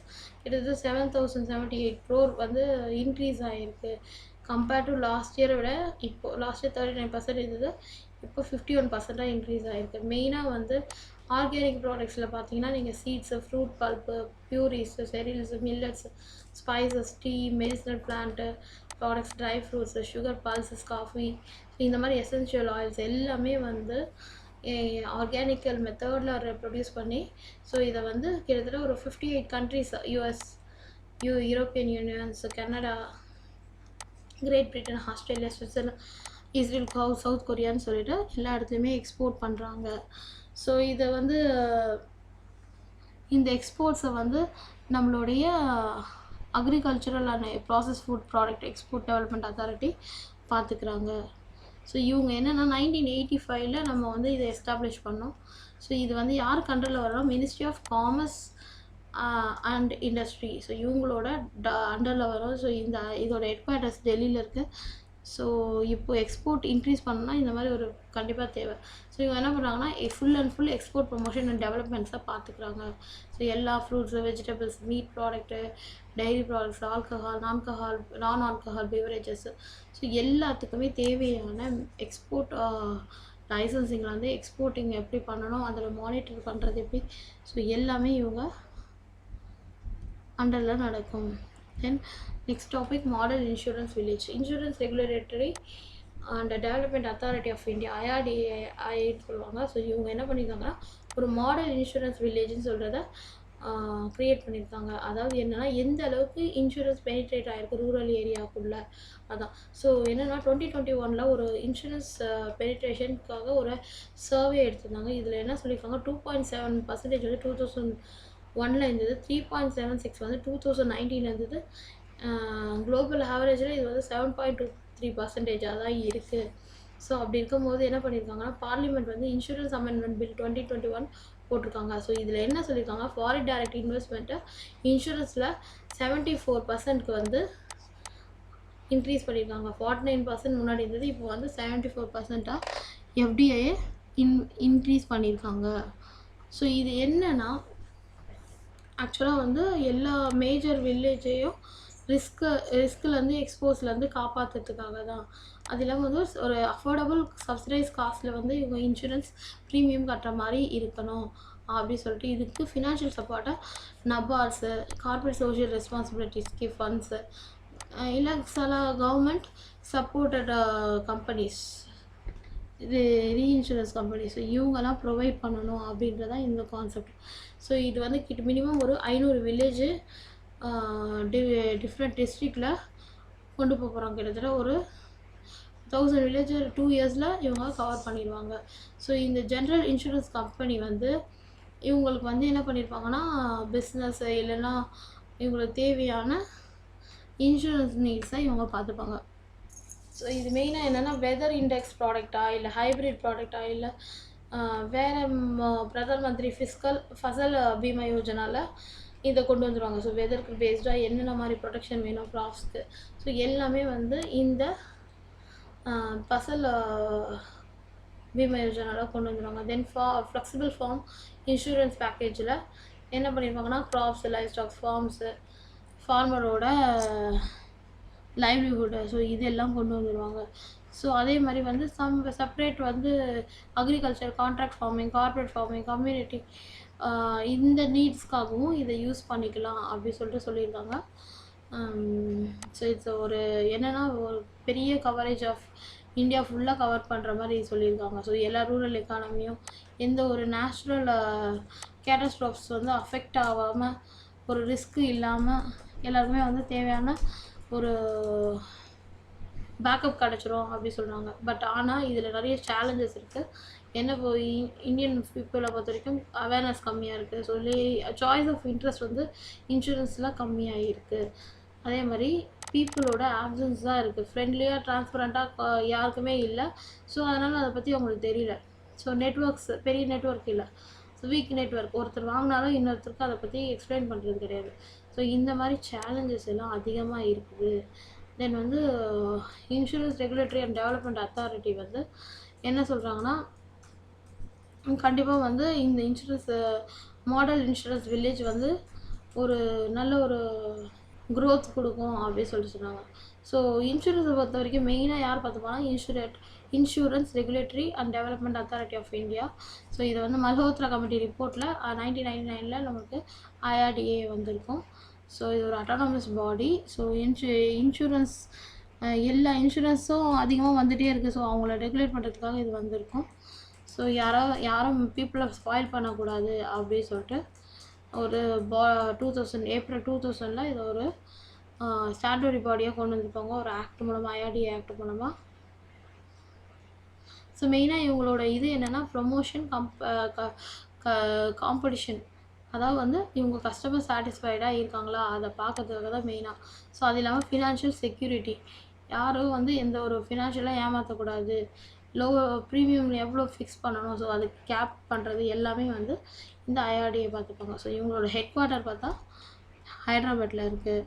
Speaker 1: கிட்டத்தட்ட 7,078 crore வந்து இன்க்ரீஸ் ஆகிருக்கு. கம்பேர்ட் டு லாஸ்ட் இயரை விட இப்போது லாஸ்ட் இயர் 39% இருந்தது, இப்போ 51% இன்க்ரீஸ் ஆகிருக்கு. மெயினாக வந்து ஆர்கானிக் ப்ராடக்ட்ஸில் பார்த்தீங்கன்னா நீங்கள் seeds, fruit pulp, purees, cereals, millets, spices, tea, medicinal plant products, dry fruits, sugar pulses, coffee, இந்த மாதிரி எசென்ஷியல் ஆயில்ஸ் எல்லாமே வந்து ஆர்கானிக்கல் மெத்தடில் ப்ரொடியூஸ் பண்ணி ஸோ இதை வந்து கிட்டத்தட்ட ஒரு 58 countries US, European unions, Canada, Great Britain, Australia, Switzerland, Israel, South கொரியான்னு சொல்லிட்டு எல்லா இடத்துலையுமே எக்ஸ்போர்ட் பண்ணுறாங்க. ஸோ இதை வந்து இந்த எக்ஸ்போர்ட்ஸை வந்து நம்மளுடைய agricultural and process food product export development authority பார்த்துக்கிறாங்க. ஸோ இவங்க என்னென்னா 1985 நம்ம வந்து இதை எஸ்டாப்ளிஷ் பண்ணோம். ஸோ இது வந்து யார் கண்ட்ரோலில் வரோம், ministry of commerce and industry. So இவங்களோட அண்டரில் வரும். ஸோ இதோட ஹெட் குவார்ட்டர்ஸ் டெல்லியில் இருக்குது. ஸோ இப்போது எக்ஸ்போர்ட் இன்க்ரீஸ் பண்ணணும்னா இந்த மாதிரி ஒரு கண்டிப்பாக தேவை. ஸோ இவங்க என்ன பண்ணுறாங்கன்னா full and full export promotion and டெவலப்மெண்ட்ஸாக பார்த்துக்குறாங்க. ஸோ எல்லா fruits, vegetables, meat product, dairy products, non alcohol beverages, so எல்லாத்துக்குமே தேவையான எக்ஸ்போர்ட் லைசன்சிங்கில் வந்து எக்ஸ்போர்ட்டிங் எப்படி பண்ணணும், அதில் மானிட்டர் பண்ணுறது எப்படி, ஸோ எல்லாமே இவங்க அண்டரில் நடக்கும். Then next topic model insurance village. Insurance regulatory and development authority of India IRDAI சொல்லுவாங்க. ஸோ இவங்க என்ன பண்ணியிருக்காங்கன்னா ஒரு மாடல் இன்சூரன்ஸ் வில்லேஜ்னு சொல்கிறத க்ரியேட் பண்ணியிருக்காங்க. அதாவது என்னென்னா எந்த அளவுக்கு இன்சூரன்ஸ் பெனிட்ரேட் ஆகிருக்கு ரூரல் ஏரியாவுக்குள்ளே, அதான். ஸோ என்னென்னா 2021 ஒரு இன்சூரன்ஸ் பெனிட்ரேஷனுக்காக ஒரு சர்வே எடுத்திருந்தாங்க. இதில் என்ன சொல்லியிருக்காங்க, 2.7% வந்து 2001 இருந்தது, 3.76 வந்து 2019 இருந்தது. குளோபல் ஆவரேஜில் இது வந்து 7.23% தான் இருக்குது. ஸோ அப்படி இருக்கும்போது என்ன பண்ணியிருக்காங்கன்னா பார்லிமெண்ட் வந்து இன்சூரன்ஸ் அமெண்ட்மெண்ட் பில் 2021 போட்டிருக்காங்க. ஸோ இதில் என்ன சொல்லியிருக்காங்க, ஃபாரின் டைரக்ட் இன்வெஸ்ட்மெண்ட்டை இன்சூரன்ஸில் 74%க்கு வந்து இன்க்ரீஸ் பண்ணியிருக்காங்க. 49% முன்னாடி இருந்தது, இப்போ வந்து 74%ஆக FDIயை இன்க்ரீஸ் பண்ணியிருக்காங்க. ஸோ இது என்னென்னா ஆக்சுவலாக வந்து எல்லா மேஜர் வில்லேஜையும் ரிஸ்க்லேருந்து எக்ஸ்போஸ்லேருந்து காப்பாற்றுறதுக்காக தான். அது இல்லாமல் வந்து ஒரு அஃபோர்டபுள் சப்சிடைஸ் காஸ்ட்டில் வந்து இவங்க இன்சூரன்ஸ் ப்ரீமியம் கட்டுற மாதிரி இருக்கணும் அப்படி சொல்லிட்டு இதுக்கு ஃபினான்ஷியல் சப்போர்ட்டாக நபார்ட்ஸு, கார்பரேட் சோஷியல் ரெஸ்பான்சிபிலிட்டிஸ்க்கு ஃபண்ட்ஸு, இல்லை சில கவர்மெண்ட் சப்போர்ட்டட் கம்பெனிஸ், இது ரீஇன்சூரன்ஸ் கம்பெனி, ஸோ இவங்கெல்லாம் ப்ரொவைட் பண்ணணும் அப்படின்றதான் இந்த கான்செப்ட். ஸோ இது வந்து மினிமம் ஒரு 500 வில்லேஜு டிஃப்ரெண்ட் டிஸ்ட்ரிக்டில் கொண்டு போக போகிறாங்க. கிட்டத்தட்ட ஒரு 1000 வில்லேஜ் 2 இயர்ஸில் இவங்க கவர் பண்ணிடுவாங்க. ஸோ இந்த ஜென்ரல் இன்சூரன்ஸ் கம்பெனி வந்து இவங்களுக்கு வந்து என்ன பண்ணியிருப்பாங்கன்னா பிஸ்னஸ் இல்லைன்னா இவங்களுக்கு தேவையான இன்சூரன்ஸ் நீட்ஸை இவங்க பார்த்துப்பாங்க. ஸோ இது மெயினாக என்னென்னா வெதர் இண்டெக்ஸ் ப்ராடக்டா இல்லை ஹைப்ரிட் ப்ராடக்டா இல்லை வேறு பிரதான் மந்திரி ஃபசல் பீமா யோஜனாவில் இதை கொண்டு வந்துடுவாங்க. ஸோ வெதருக்கு பேஸ்டாக என்னென்ன மாதிரி ப்ரொடெக்ஷன் வேணும் க்ராப்ஸ்க்கு, ஸோ எல்லாமே வந்து இந்த ஃபசல் பீமா யோஜனாவில் கொண்டு வந்துடுவாங்க. தென் ஃப்ளெக்சிபிள் ஃபார்ம் இன்சூரன்ஸ் பேக்கேஜில் என்ன பண்ணியிருப்பாங்கன்னா க்ராப்ஸு, லைஃப் ஸ்டாக்ஸ், ஃபார்ம்ஸு, ஃபார்மரோட லைவ்லிஹுட்டு, ஸோ இதெல்லாம் கொண்டு வந்துடுவாங்க. ஸோ அதே மாதிரி வந்து செப்பரேட் வந்து agriculture, contract farming, corporate farming, community இந்த நீட்ஸ்க்காகவும் இதை யூஸ் பண்ணிக்கலாம் அப்படி சொல்லிட்டு சொல்லியிருக்காங்க. ஸோ இட்ஸ் ஒரு என்னென்னா ஒரு பெரிய கவரேஜ் ஆஃப் இந்தியா ஃபுல்லாக கவர் பண்ணுற மாதிரி சொல்லியிருக்காங்க. ஸோ எல்லா ரூரல் எக்கானமியும் எந்த ஒரு நேச்சுரல் கேட்டஸ்ட்ராஃப்ஸ் வந்து அஃபெக்ட் ஆகாமல் ஒரு ரிஸ்க்கு இல்லாமல் எல்லாருக்குமே வந்து தேவையான ஒரு பேக்கப் கிடச்சிரும் அப்படி சொல்கிறாங்க. பட் ஆனால் இதில் நிறைய சேலஞ்சஸ் இருக்குது. என்ன போய் இந்தியன் பீப்புளை பொறுத்த வரைக்கும் அவேர்னஸ் கம்மியாக இருக்குது. ஸோ சாய்ஸ் ஆஃப் இன்ட்ரெஸ்ட் வந்து இன்சூரன்ஸ்லாம் கம்மியாக இருக்குது. அதே மாதிரி பீப்புளோட ஆப்சன்ஸ் தான் இருக்குது. ஃப்ரெண்ட்லியாக டிரான்ஸ்பரண்ட்டாக யாருக்குமே இல்லை. ஸோ அதனால் அதை பற்றி அவங்களுக்கு தெரியல. ஸோ நெட்ஒர்க்ஸ் பெரிய நெட்ஒர்க் இல்லை. ஸோ வீக் நெட்ஒர்க், ஒருத்தர் வாங்கினாலும் இன்னொருத்தருக்கு அதை பற்றி எக்ஸ்பிளைன் பண்ணுறது கிடையாது. ஸோ இந்த மாதிரி சேலஞ்சஸ் எல்லாம் அதிகமாக இருக்குது. தென் வந்து insurance regulatory and development authority வந்து என்ன சொல்கிறாங்கன்னா கண்டிப்பாக வந்து இந்த இன்சூரன்ஸ் மாடல் இன்சூரன்ஸ் வில்லேஜ் வந்து ஒரு நல்ல ஒரு க்ரோத் கொடுக்கும் அப்படின்னு சொல்லிட்டு சொன்னாங்க. ஸோ இன்சூரன்ஸை பொறுத்த வரைக்கும் மெயினாக யார் பார்த்துப்பாங்கன்னா insurance regulatory and development authority of India. So இதை வந்து மல்ஹோத்ரா கமிட்டி ரிப்போர்ட்டில் 1999 நமக்கு IRDA வந்திருக்கும். ஸோ இது ஒரு அட்டானமஸ் பாடி. ஸோ இன்சூரன்ஸ் எல்லா இன்சூரன்ஸும் அதிகமாக வந்துகிட்டே இருக்குது. ஸோ அவங்கள ரெகுலேட் பண்ணுறதுக்காக இது வந்திருக்கும். ஸோ யாரும் பீப்புளை ஸ்பாயில் பண்ணக்கூடாது அப்படின்னு சொல்லிட்டு ஒரு ஏப்ரல் 2000 இதை ஒரு ஸ்டாட்டுட்டரி பாடியாக கொண்டு வந்திருப்பாங்க, ஒரு ஆக்ட் மூலமாக, IRDA ஆக்ட் மூலமாக. ஸோ மெயினாக இவங்களோட இது என்னென்னா ப்ரொமோஷன் காம்படிஷன், அதாவது வந்து இவங்க கஸ்டமர் சாட்டிஸ்ஃபைடாக இருக்காங்களா அதை பார்க்கறதுக்காக தான் மெயினாக. ஸோ அது இல்லாமல் ஃபினான்ஷியல் செக்யூரிட்டி, யாரும் வந்து எந்த ஒரு ஃபினான்ஷியலாக ஏமாற்றக்கூடாது, லோ ப்ரீமியம் எவ்வளோ ஃபிக்ஸ் பண்ணணும், ஸோ அது கேப் பண்ணுறது எல்லாமே வந்து இந்த IRDA பார்த்துப்பாங்க. ஸோ இவங்களோட ஹெட் குவார்ட்டர் பார்த்தா ஹைதராபாத்தில் இருக்குது.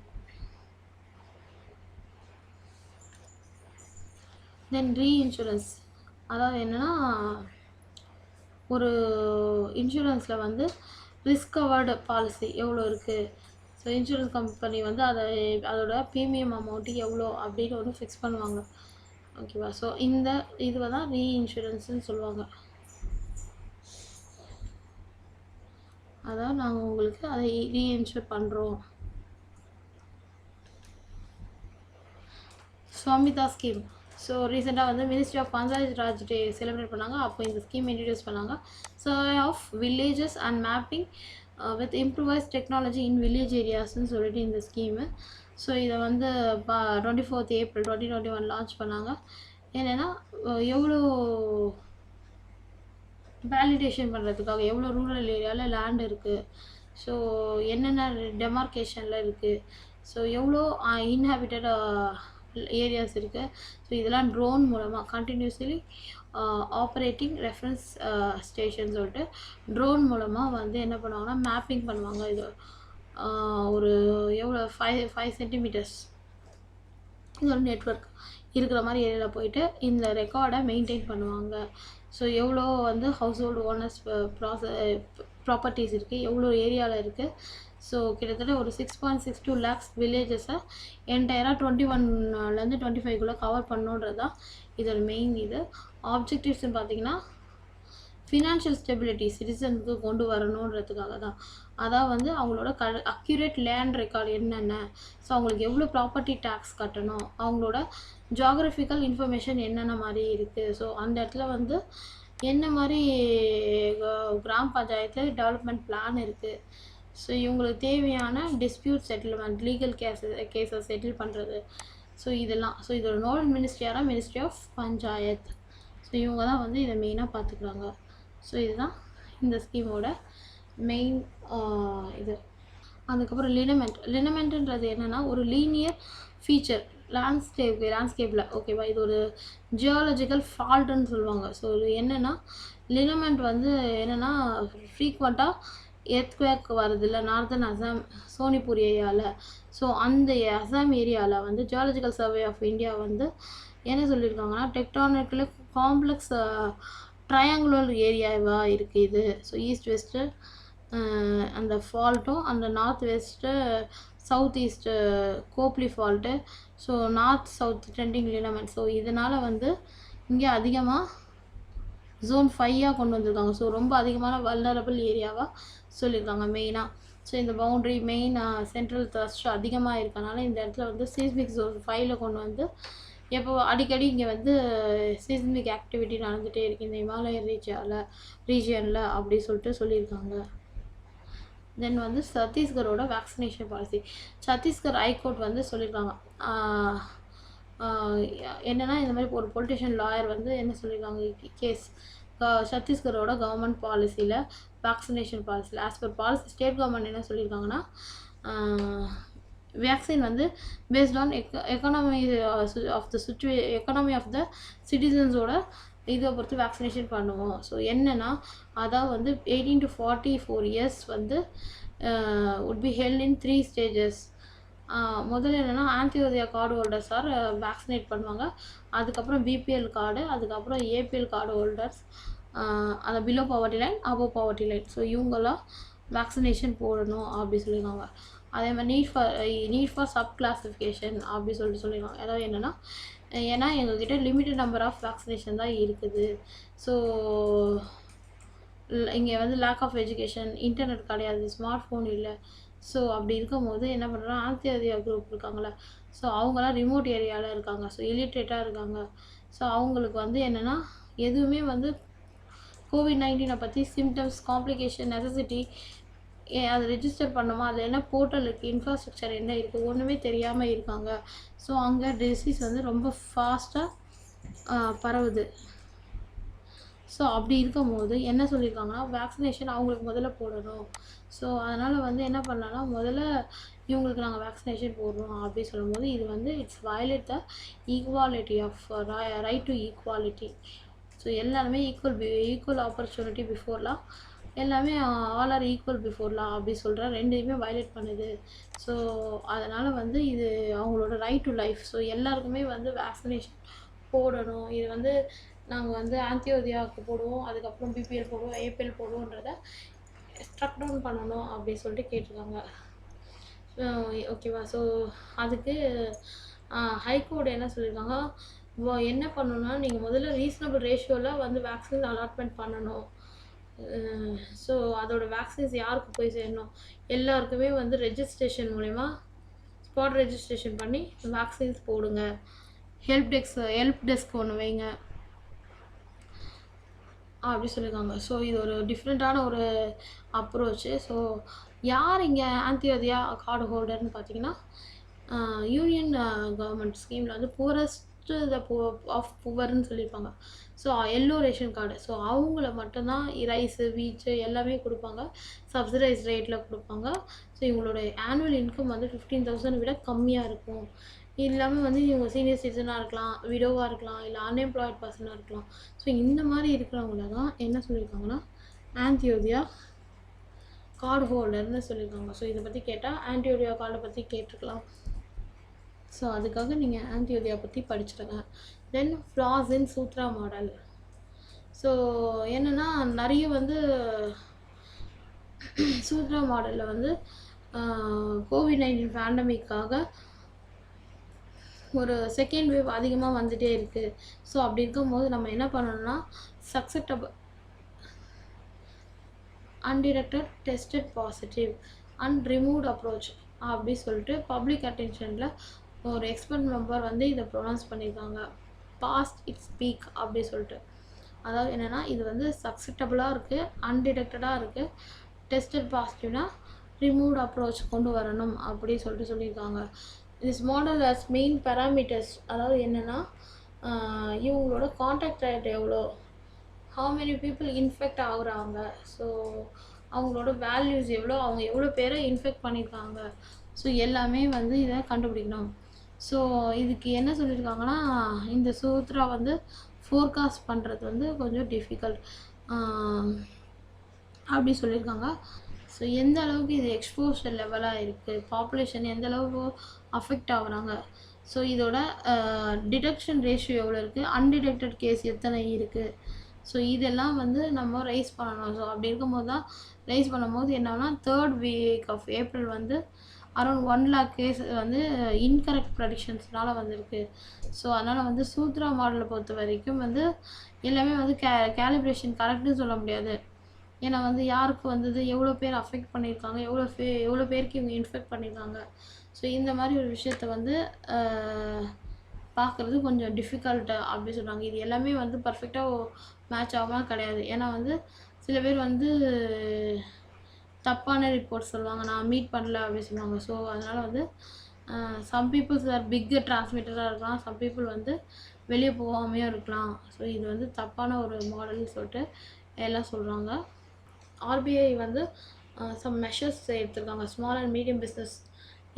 Speaker 1: தென் ரீஇன்சூரன்ஸ், அதாவது என்னென்னா ஒரு இன்சூரன்ஸில் வந்து ரிஸ்க் கவர்டு பாலிசி எவ்வளோ இருக்குது, ஸோ இன்சூரன்ஸ் கம்பெனி வந்து அதோட ப்ரீமியம் அமௌண்ட்டு எவ்வளோ அப்படின்னு ஒன்று ஃபிக்ஸ் பண்ணுவாங்க. ஓகேவா? ஸோ இந்த இதுவை தான் ரீஇன்சூரன்ஸ்னு சொல்லுவாங்க. அதான் நாங்கள் உங்களுக்கு அதை ரீஇன்சூர் பண்ணுறோம். ஸ்வாமிதா ஸ்கீம், ஸோ ரீசெண்டாக வந்து ministry of Panchayat Raj day celebrate பண்ணாங்க. அப்போ இந்த ஸ்கீம் இன்ட்ரடியூஸ் பண்ணாங்க. Survey of villages and mapping with improvise technology in village ஏரியாஸ்ன்னு சொல்லிட்டு இந்த ஸ்கீமு. ஸோ இதை வந்து 24 ஏப்ரல் 2021 லான்ச் பண்ணாங்க. என்னென்னா எவ்வளோ வேலிடேஷன் பண்ணுறதுக்காக எவ்வளோ ரூரல் ஏரியாவில் லேண்ட் இருக்குது, ஸோ என்னென்ன டெமார்கேஷனில் இருக்குது, ஸோ எவ்வளோ இன்ஹாபிட்டட் ஏரியாஸ் இருக்குது, ஸோ இதெல்லாம் ட்ரோன் மூலமாக கண்டினியூஸ்லி ஆப்ரேட்டிங் ரெஃபரன்ஸ் ஸ்டேஷன் சொல்லிட்டு ட்ரோன் மூலமாக வந்து என்ன பண்ணுவாங்கன்னா மேப்பிங் பண்ணுவாங்க. இது ஒரு எவ்வளோ 5 சென்டிமீட்டர்ஸ் இது ஒரு நெட்ஒர்க் இருக்கிற மாதிரி ஏரியாவில் போயிட்டு இந்த ரெக்கார்டை மெயின்டைன் பண்ணுவாங்க. ஸோ எவ்வளோ வந்து ஹவுஸ் ஹோல்டு ஓனர்ஸ் ப்ராப்பர்ட்டிஸ் இருக்குது, எவ்வளோ ஏரியாவில் இருக்குது, ஸோ கிட்டத்தட்ட ஒரு 6.62 lakhs வில்லேஜஸை என்டையராக 21 25 கவர் பண்ணுன்றது தான் இதோட மெயின் இது. ஆப்ஜெக்டிவ்ஸ்ன்னு பார்த்தீங்கன்னா ஃபினான்ஷியல் ஸ்டெபிலிட்டி சிட்டிசனுக்கு கொண்டு வரணுன்றதுக்காக தான். அதான் வந்து அவங்களோட அக்யூரேட் லேண்ட் ரெக்கார்டு என்னென்ன, ஸோ அவங்களுக்கு எவ்வளோ ப்ராப்பர்ட்டி டேக்ஸ் கட்டணும், அவங்களோட ஜியாகிரபிக்கல் இன்ஃபர்மேஷன் என்னென்ன மாதிரி இருக்குது, ஸோ அந்த இடத்துல வந்து என்ன மாதிரி கிராம பஞ்சாயத்து டெவலப்மெண்ட் பிளான் இருக்குது, ஸோ இவங்களுக்கு தேவையான டிஸ்பியூட் செட்டில்மெண்ட், லீகல் கேஸை செட்டில் பண்ணுறது, ஸோ இதெல்லாம். ஸோ இதோட நோடல் மினிஸ்ட்ரியான மினிஸ்ட்ரி ஆஃப் பஞ்சாயத். ஸோ இவங்க தான் வந்து இதை மெயினாக பார்த்துக்குறாங்க. ஸோ இதுதான் இந்த ஸ்கீமோட மெயின் இது. அதுக்கப்புறம் லினமெண்ட்ன்றது என்னென்னா ஒரு லீனியர் ஃபீச்சர் லேண்ட்ஸ்கேப்பில் ஓகேவா. இது ஒரு ஜியாலஜிக்கல் ஃபால்ட்டுன்னு சொல்லுவாங்க. ஸோ இது என்னென்னா லினமெண்ட் வந்து என்னென்னா ஃப்ரீக்வெண்ட்டாக எர்த்குவேக் வருதுல்ல நார்தன் அசாம் சோனிப்பூர் ஏரியாவில். ஸோ அந்த அசாம் ஏரியாவில் வந்து ஜியாலஜிக்கல் சர்வே ஆஃப் இந்தியா வந்து என்ன சொல்லியிருக்காங்கன்னா டெக்டானிக்கலி காம்ப்ளெக்ஸ் ட்ரையாங்குலர் ஏரியாவாக இருக்குது இது. ஸோ ஈஸ்ட் வெஸ்ட்டு அந்த ஃபால்ட்டும் அந்த north west south east Kopili fault. So north south trending lineament. So இதனால் வந்து இங்கே அதிகமாக ஜோன் 5ஆக கொண்டு வந்திருக்காங்க. ஸோ ரொம்ப அதிகமான வல்னரபிள் ஏரியாவாக சொல்லியிருக்காங்க மெயினாக. ஸோ இந்த பவுண்ட்ரி மெயின் சென்ட்ரல் த்ரஸ்ட் அதிகமாக இருக்கனால இந்த இடத்துல வந்து சீஸ்மிக் ஜோன் 5ல் கொண்டு வந்து எப்போ அடிக்கடி இங்கே வந்து சீஸ்மிக் ஆக்டிவிட்டி நடந்துகிட்டே இருக்குது இந்த இமாலய ரீஜியனில் அப்படி சொல்லிட்டு சொல்லியிருக்காங்க. தென் வந்து சத்தீஸ்கரோட வேக்சினேஷன் பாலிசி. சத்தீஸ்கர் ஹைகோர்ட் வந்து சொல்லியிருக்காங்க என்னென்னா இந்த மாதிரி ஒரு பொலிட்டிஷியன் லாயர் வந்து என்ன சொல்லியிருக்காங்க கேஸ் சத்தீஸ்கரோட கவர்மெண்ட் பாலிசியில் வேக்சினேஷன் பாலிசியில் as per policy state government என்ன சொல்லியிருக்காங்கன்னா வேக்சின் வந்து based on economy of the சிட்டிசன்ஸோட இதை பொறுத்து வேக்சினேஷன் பண்ணுவோம். ஸோ என்னென்னா அதாவது வந்து 18 to 44 years வந்து would be held in 3 stages. முதல்ல என்னென்னா ஆன்டியோதயா கார்டு ஹோல்டர்ஸ் ஆர் வேக்சினேட் பண்ணுவாங்க. அதுக்கப்புறம் பிபிஎல் கார்டு, அதுக்கப்புறம் ஏபிஎல் கார்டு ஹோல்டர்ஸ், அந்த below poverty line above poverty line. So இவங்கெல்லாம் வேக்சினேஷன் போடணும் அப்படி சொல்லியிருக்காங்க. அதே மாதிரி நீட் ஃபார் சப் கிளாஸிஃபிகேஷன் அப்படி சொல்லியிருக்காங்க. அதாவது என்னென்னா ஏன்னா எங்கள்கிட்ட லிமிட்டட் நம்பர் ஆஃப் வேக்சினேஷன் தான் இருக்குது. ஸோ இங்கே வந்து லேக் ஆஃப் எஜுகேஷன், இன்டர்நெட் கிடையாது, ஸ்மார்ட் ஃபோன் இல்லை. ஸோ அப்படி இருக்கும்போது என்ன பண்ணுறோன்னா ஆன்டியோதயா குரூப் இருக்காங்களே, ஸோ அவங்களாம் ரிமோட் ஏரியாவில் இருக்காங்க, ஸோ இலிட்ரேட்டாக இருக்காங்க. ஸோ அவங்களுக்கு வந்து என்னென்னா எதுவுமே வந்து COVID-19 பற்றி சிம்டம்ஸ், காம்ப்ளிகேஷன், நெசசிட்டி அதை ரெஜிஸ்டர் பண்ணோமா, அதில் என்ன போர்ட்டல் இருக்குது, இன்ஃப்ராஸ்ட்ரக்சர் என்ன இருக்குது, ஒன்றுமே தெரியாமல் இருக்காங்க. ஸோ அங்கே டிசீஸ் வந்து ரொம்ப ஃபாஸ்ட்டாக பரவுது. ஸோ அப்படி இருக்கும்போது என்ன சொல்லியிருக்காங்கன்னா வேக்சினேஷன் அவங்களுக்கு முதல்ல போடணும். ஸோ அதனால் வந்து என்ன பண்ணலான்னா முதல்ல இவங்களுக்கு நாங்கள் வேக்சினேஷன் போடுறோம் அப்படி சொல்லும்போது இது வந்து it's violate the equality of right to equality. So எல்லாருமே ஈக்குவல் ஆப்பர்ச்சுனிட்டி பிஃபோர்லாம் எல்லாமே ஆல் ஆர் ஈக்குவல் பிஃபோர்லாம் அப்படி சொல்கிற ரெண்டையுமே வயலேட் பண்ணுது. ஸோ அதனால் வந்து இது அவங்களோட ரைட் டு லைஃப். ஸோ எல்லாருக்குமே வந்து வேக்சினேஷன் போடணும். இது வந்து நாங்கள் வந்து ஆன்டியோதயாவுக்கு போடுவோம், அதுக்கப்புறம் பிபிஎல் போடுவோம், ஏபிஎல் போடுவோன்றதை ஸ்ட்ரக் டவுன் பண்ணணும் அப்படி சொல்லிட்டு கேட்டிருக்காங்க. ஓகேவா. ஸோ அதுக்கு ஹைகோர்ட் என்ன சொல்லியிருக்காங்க, என்ன பண்ணணும்னா நீங்கள் முதல்ல ரீசனபிள் ரேஷியோவில் வந்து வேக்சின் அலாட்மெண்ட் பண்ணணும். ஸோ அதோட வேக்சின்ஸ் யாருக்கு போய் சேரணும், எல்லாருக்குமே வந்து ரெஜிஸ்ட்ரேஷன் மூலிமா ஸ்பாட் ரெஜிஸ்ட்ரேஷன் பண்ணி வேக்சின்ஸ் போடுங்க. ஹெல்ப் டெஸ்க் ஒன்று வைங்க அப்படி சொல்லியிருக்காங்க. ஸோ இது ஒரு டிஃப்ரெண்ட்டான ஒரு அப்ரோச்சு. ஸோ யார் இங்கே ஆன்டியோதயா கார்டு ஹோல்டர்னு பார்த்தீங்கன்னா யூனியன் கவர்மெண்ட் ஸ்கீமில் வந்து புவரஸ்ட் ஆஃப் புவர்னு சொல்லியிருப்பாங்க. So yellow ration card. So அவங்கள மட்டும்தான் ரைஸு வீச்சு எல்லாமே கொடுப்பாங்க, சப்சிடைஸ் ரேட்டில் கொடுப்பாங்க. ஸோ இவங்களோட ஆனுவல் இன்கம் வந்து 15,000 விட கம்மியாக இருக்கும். இது இல்லாமல் வந்து இவங்க சீனியர் சிட்டிசனாக இருக்கலாம், விடோவாக இருக்கலாம், இல்லை அன்எம்ப்ளாய்ட் பர்சனாக இருக்கலாம். ஸோ இந்த மாதிரி இருக்கிறவங்கள தான் என்ன சொல்லியிருக்காங்கன்னா ஆன்டியோதயா கார்டு ஹோல்டர்னு சொல்லியிருக்காங்க. ஸோ இதை பற்றி கேட்டால் ஆன்டியோதயா கார்டை பற்றி கேட்டிருக்கலாம். ஸோ அதுக்காக நீங்கள் ஆன்டியோதயா பற்றி படிச்சிடுங்க. தென் ஃப்ளாஸ் இன் சூத்ரா மாடல். ஸோ என்னென்னா நிறைய வந்து சூத்ரா மாடலில் வந்து COVID-19 பேண்டமிக்காக ஒரு செகண்ட் வேவ் அதிகமாக வந்துகிட்டே இருக்குது. ஸோ அப்படி இருக்கும்போது நம்ம என்ன பண்ணணும்னா susceptible undetected tested positive and removed approach அப்படி சொல்லிட்டு பப்ளிக் அட்டென்ஷனில் ஒரு எக்ஸ்பர்ட் மெம்பர் வந்து இதை ப்ரொனவுன்ஸ் பண்ணியிருக்காங்க. பாஸ்ட் இட்ஸ் பீக் அப்படி சொல்லிட்டு. அதாவது என்னென்னா இது வந்து சக்செப்டபுளாக இருக்குது, அன்டிடெக்டடாக இருக்குது, டெஸ்டட் பாசிட்டிவ்னா ரிமூவ்ட் அப்ரோச் கொண்டு வரணும் அப்படி சொல்லிட்டு சொல்லியிருக்காங்க. This model has main parameters. அதாவது என்னென்னா இவங்களோட கான்டாக்ட் ரேட் எவ்வளோ, ஹவு மெனி பீப்புள் இன்ஃபெக்ட் ஆகுறாங்க, ஸோ அவங்களோட வேல்யூஸ் எவ்வளோ, அவங்க எவ்வளோ பேரை இன்ஃபெக்ட் பண்ணியிருக்காங்க. ஸோ எல்லாமே வந்து இதை கண்டுபிடிக்கணும். ஸோ இதுக்கு என்ன சொல்லியிருக்காங்கன்னா, இந்த சூத்ரா வந்து ஃபோர்காஸ்ட் பண்ணுறது வந்து கொஞ்சம் டிஃபிகல்ட் அப்படி சொல்லியிருக்காங்க. ஸோ எந்த அளவுக்கு இது எக்ஸ்போஷர் லெவலாக இருக்குது, பாப்புலேஷன் எந்த அளவுக்கு அஃபெக்ட் ஆகுறாங்க, ஸோ இதோட டிடெக்ஷன் ரேஷியோ எவ்வளோ இருக்குது, அன்டிடெக்டட் கேஸ் எத்தனை இருக்குது, ஸோ இதெல்லாம் வந்து நம்ம ரைஸ் பண்ணணும். ஸோ அப்படி இருக்கும்போது தான் ரைஸ் பண்ணும்போது என்னன்னா 3rd week of April வந்து அரௌண்ட் 1 lakh கேஸ் வந்து இன்கரெக்ட் ப்ரெடிக்ஷன்ஸ்னால வந்திருக்கு. ஸோ அதனால் வந்து சூத்ரா மாடலை பொறுத்த வரைக்கும் வந்து எல்லாமே வந்து கேலிப்ரேஷன் கரெக்டுன்னு சொல்ல முடியாது. ஏன்னா வந்து யாருக்கு வந்தது, எவ்வளோ பேர் அஃபெக்ட் பண்ணியிருக்காங்க, எவ்வளோ பேருக்கு இவங்க இன்ஃபெக்ட் பண்ணியிருக்காங்க. ஸோ இந்த மாதிரி ஒரு விஷயத்த வந்து பார்க்குறது கொஞ்சம் டிஃபிகல்ட்டு அப்படி சொல்கிறாங்க. இது எல்லாமே வந்து பர்ஃபெக்டாக மேட்ச் ஆகாமல் கிடையாது. ஏன்னா வந்து சில பேர் வந்து தப்பான ரிப்போர்ட் சொல்லுவாங்க, நான் மீட் பண்ணல அப்படி சொல்லுவாங்க. ஸோ அதனால் வந்து சம் பீப்புள்ஸ் ஆர் பிக் டிரான்ஸ்மிட்டராக இருக்கலாம், சம் பீப்புள் வந்து வெளியே போகாமையும் இருக்கலாம். ஸோ இது வந்து தப்பான ஒரு மாடல்னு சொல்லிட்டு எல்லாம் சொல்கிறாங்க. ஆர்பிஐ வந்து சம் மெஷர்ஸ் எடுத்திருக்காங்க ஸ்மால் அண்ட் மீடியம் பிஸ்னஸ்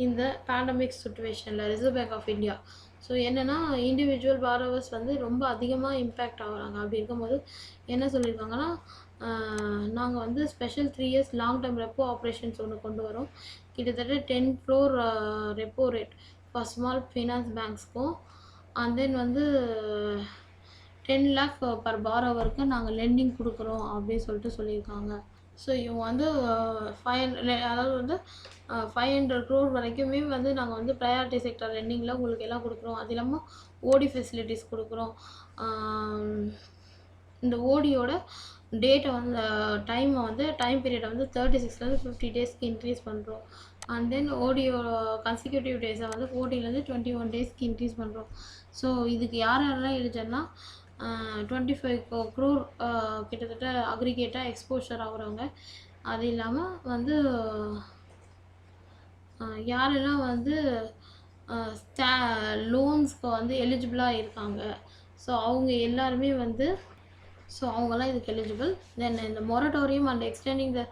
Speaker 1: இந்த பேண்டமிக் சுச்சுவேஷனில், reserve bank of India. So என்னென்னா இண்டிவிஜுவல் பாரோவர்ஸ் வந்து ரொம்ப அதிகமாக இம்பேக்ட் ஆகுறாங்க. அப்படி இருக்கும்போது என்ன சொல்லியிருக்காங்கன்னா, நாங்கள் வந்து special 3 years long term repo operations ஒன்று கொண்டு வரோம். கிட்டத்தட்ட 10 crore repo rate for small finance பேங்க்ஸ்க்கும், அண்ட் தென் வந்து 10 lakh per பாரோவருக்கு நாங்கள் லெண்டிங் கொடுக்குறோம் அப்படின்னு சொல்லியிருக்காங்க. ஸோ இவங்க வந்து 500 அதாவது வந்து 500 crore வரைக்குமே வந்து நாங்கள் வந்து ப்ரையாரிட்டி செக்டர் லெண்டிங்கில் உங்களுக்கு எல்லாம் கொடுக்குறோம். அது இல்லாமல் ஓடி ஃபெசிலிட்டிஸ் கொடுக்குறோம். இந்த ஓடியோட டேட்டை வந்து டைம் பீரியடை வந்து 36லேருந்து 50 daysக்கு இன்க்ரீஸ் பண்ணுறோம். அண்ட் தென் ஓடியோட கன்சிக்யூட்டிவ் டேஸை வந்து 14லேருந்து 21 daysக்கு இன்க்ரீஸ் பண்ணுறோம். ஸோ இதுக்கு யாரெல்லாம் எழுதுன்னா 25 crore கிட்டத்தட்ட அக்ரிகேட்டாக எக்ஸ்போஷர் ஆகுறவங்க. அது இல்லாமல் வந்து யாரெல்லாம் வந்து லோன்ஸ்க்கு வந்து எலிஜிபிளாக இருக்காங்க, ஸோ அவங்க எல்லாருமே வந்து அவங்கெல்லாம் இதுக்கு எலிஜிபிள். தென் இந்த moratorium and extending the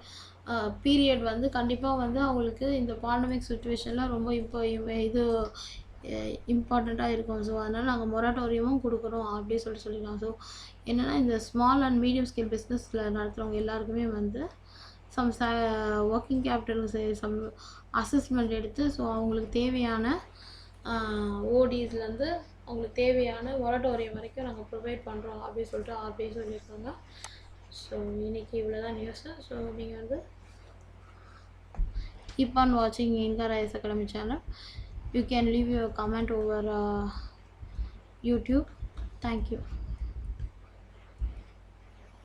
Speaker 1: period வந்து கண்டிப்பாக வந்து அவங்களுக்கு இந்த பாண்டமிக் சுச்சுவேஷனில் ரொம்ப இது இம்பார்ட்டண்ட்டாக இருக்கும். ஸோ அதனால் நாங்கள் மொரட்டோரியமும் கொடுக்குறோம் அப்படின்னு சொல்லியிருக்காங்க. ஸோ என்னென்னா இந்த ஸ்மால் அண்ட் மீடியம் ஸ்கேல் பிஸ்னஸில் நடத்துகிறவங்க எல்லாருக்குமே வந்து some working capital some assessment எடுத்து, ஸோ அவங்களுக்கு தேவையான ஓடிஸ்லேருந்து அவங்களுக்கு தேவையான மொரட்டோரியம் வரைக்கும் நாங்கள் ப்ரொவைட் பண்ணுறோம் அப்படின்னு சொல்லிட்டு ஆர்பிஐ சொல்லியிருக்காங்க. ஸோ இன்றைக்கி இவ்வளோ தான் நியூஸு. ஸோ நீங்கள் வந்து keep on watching Incar IAS Academy channel. You can leave your comment over YouTube. Thank you.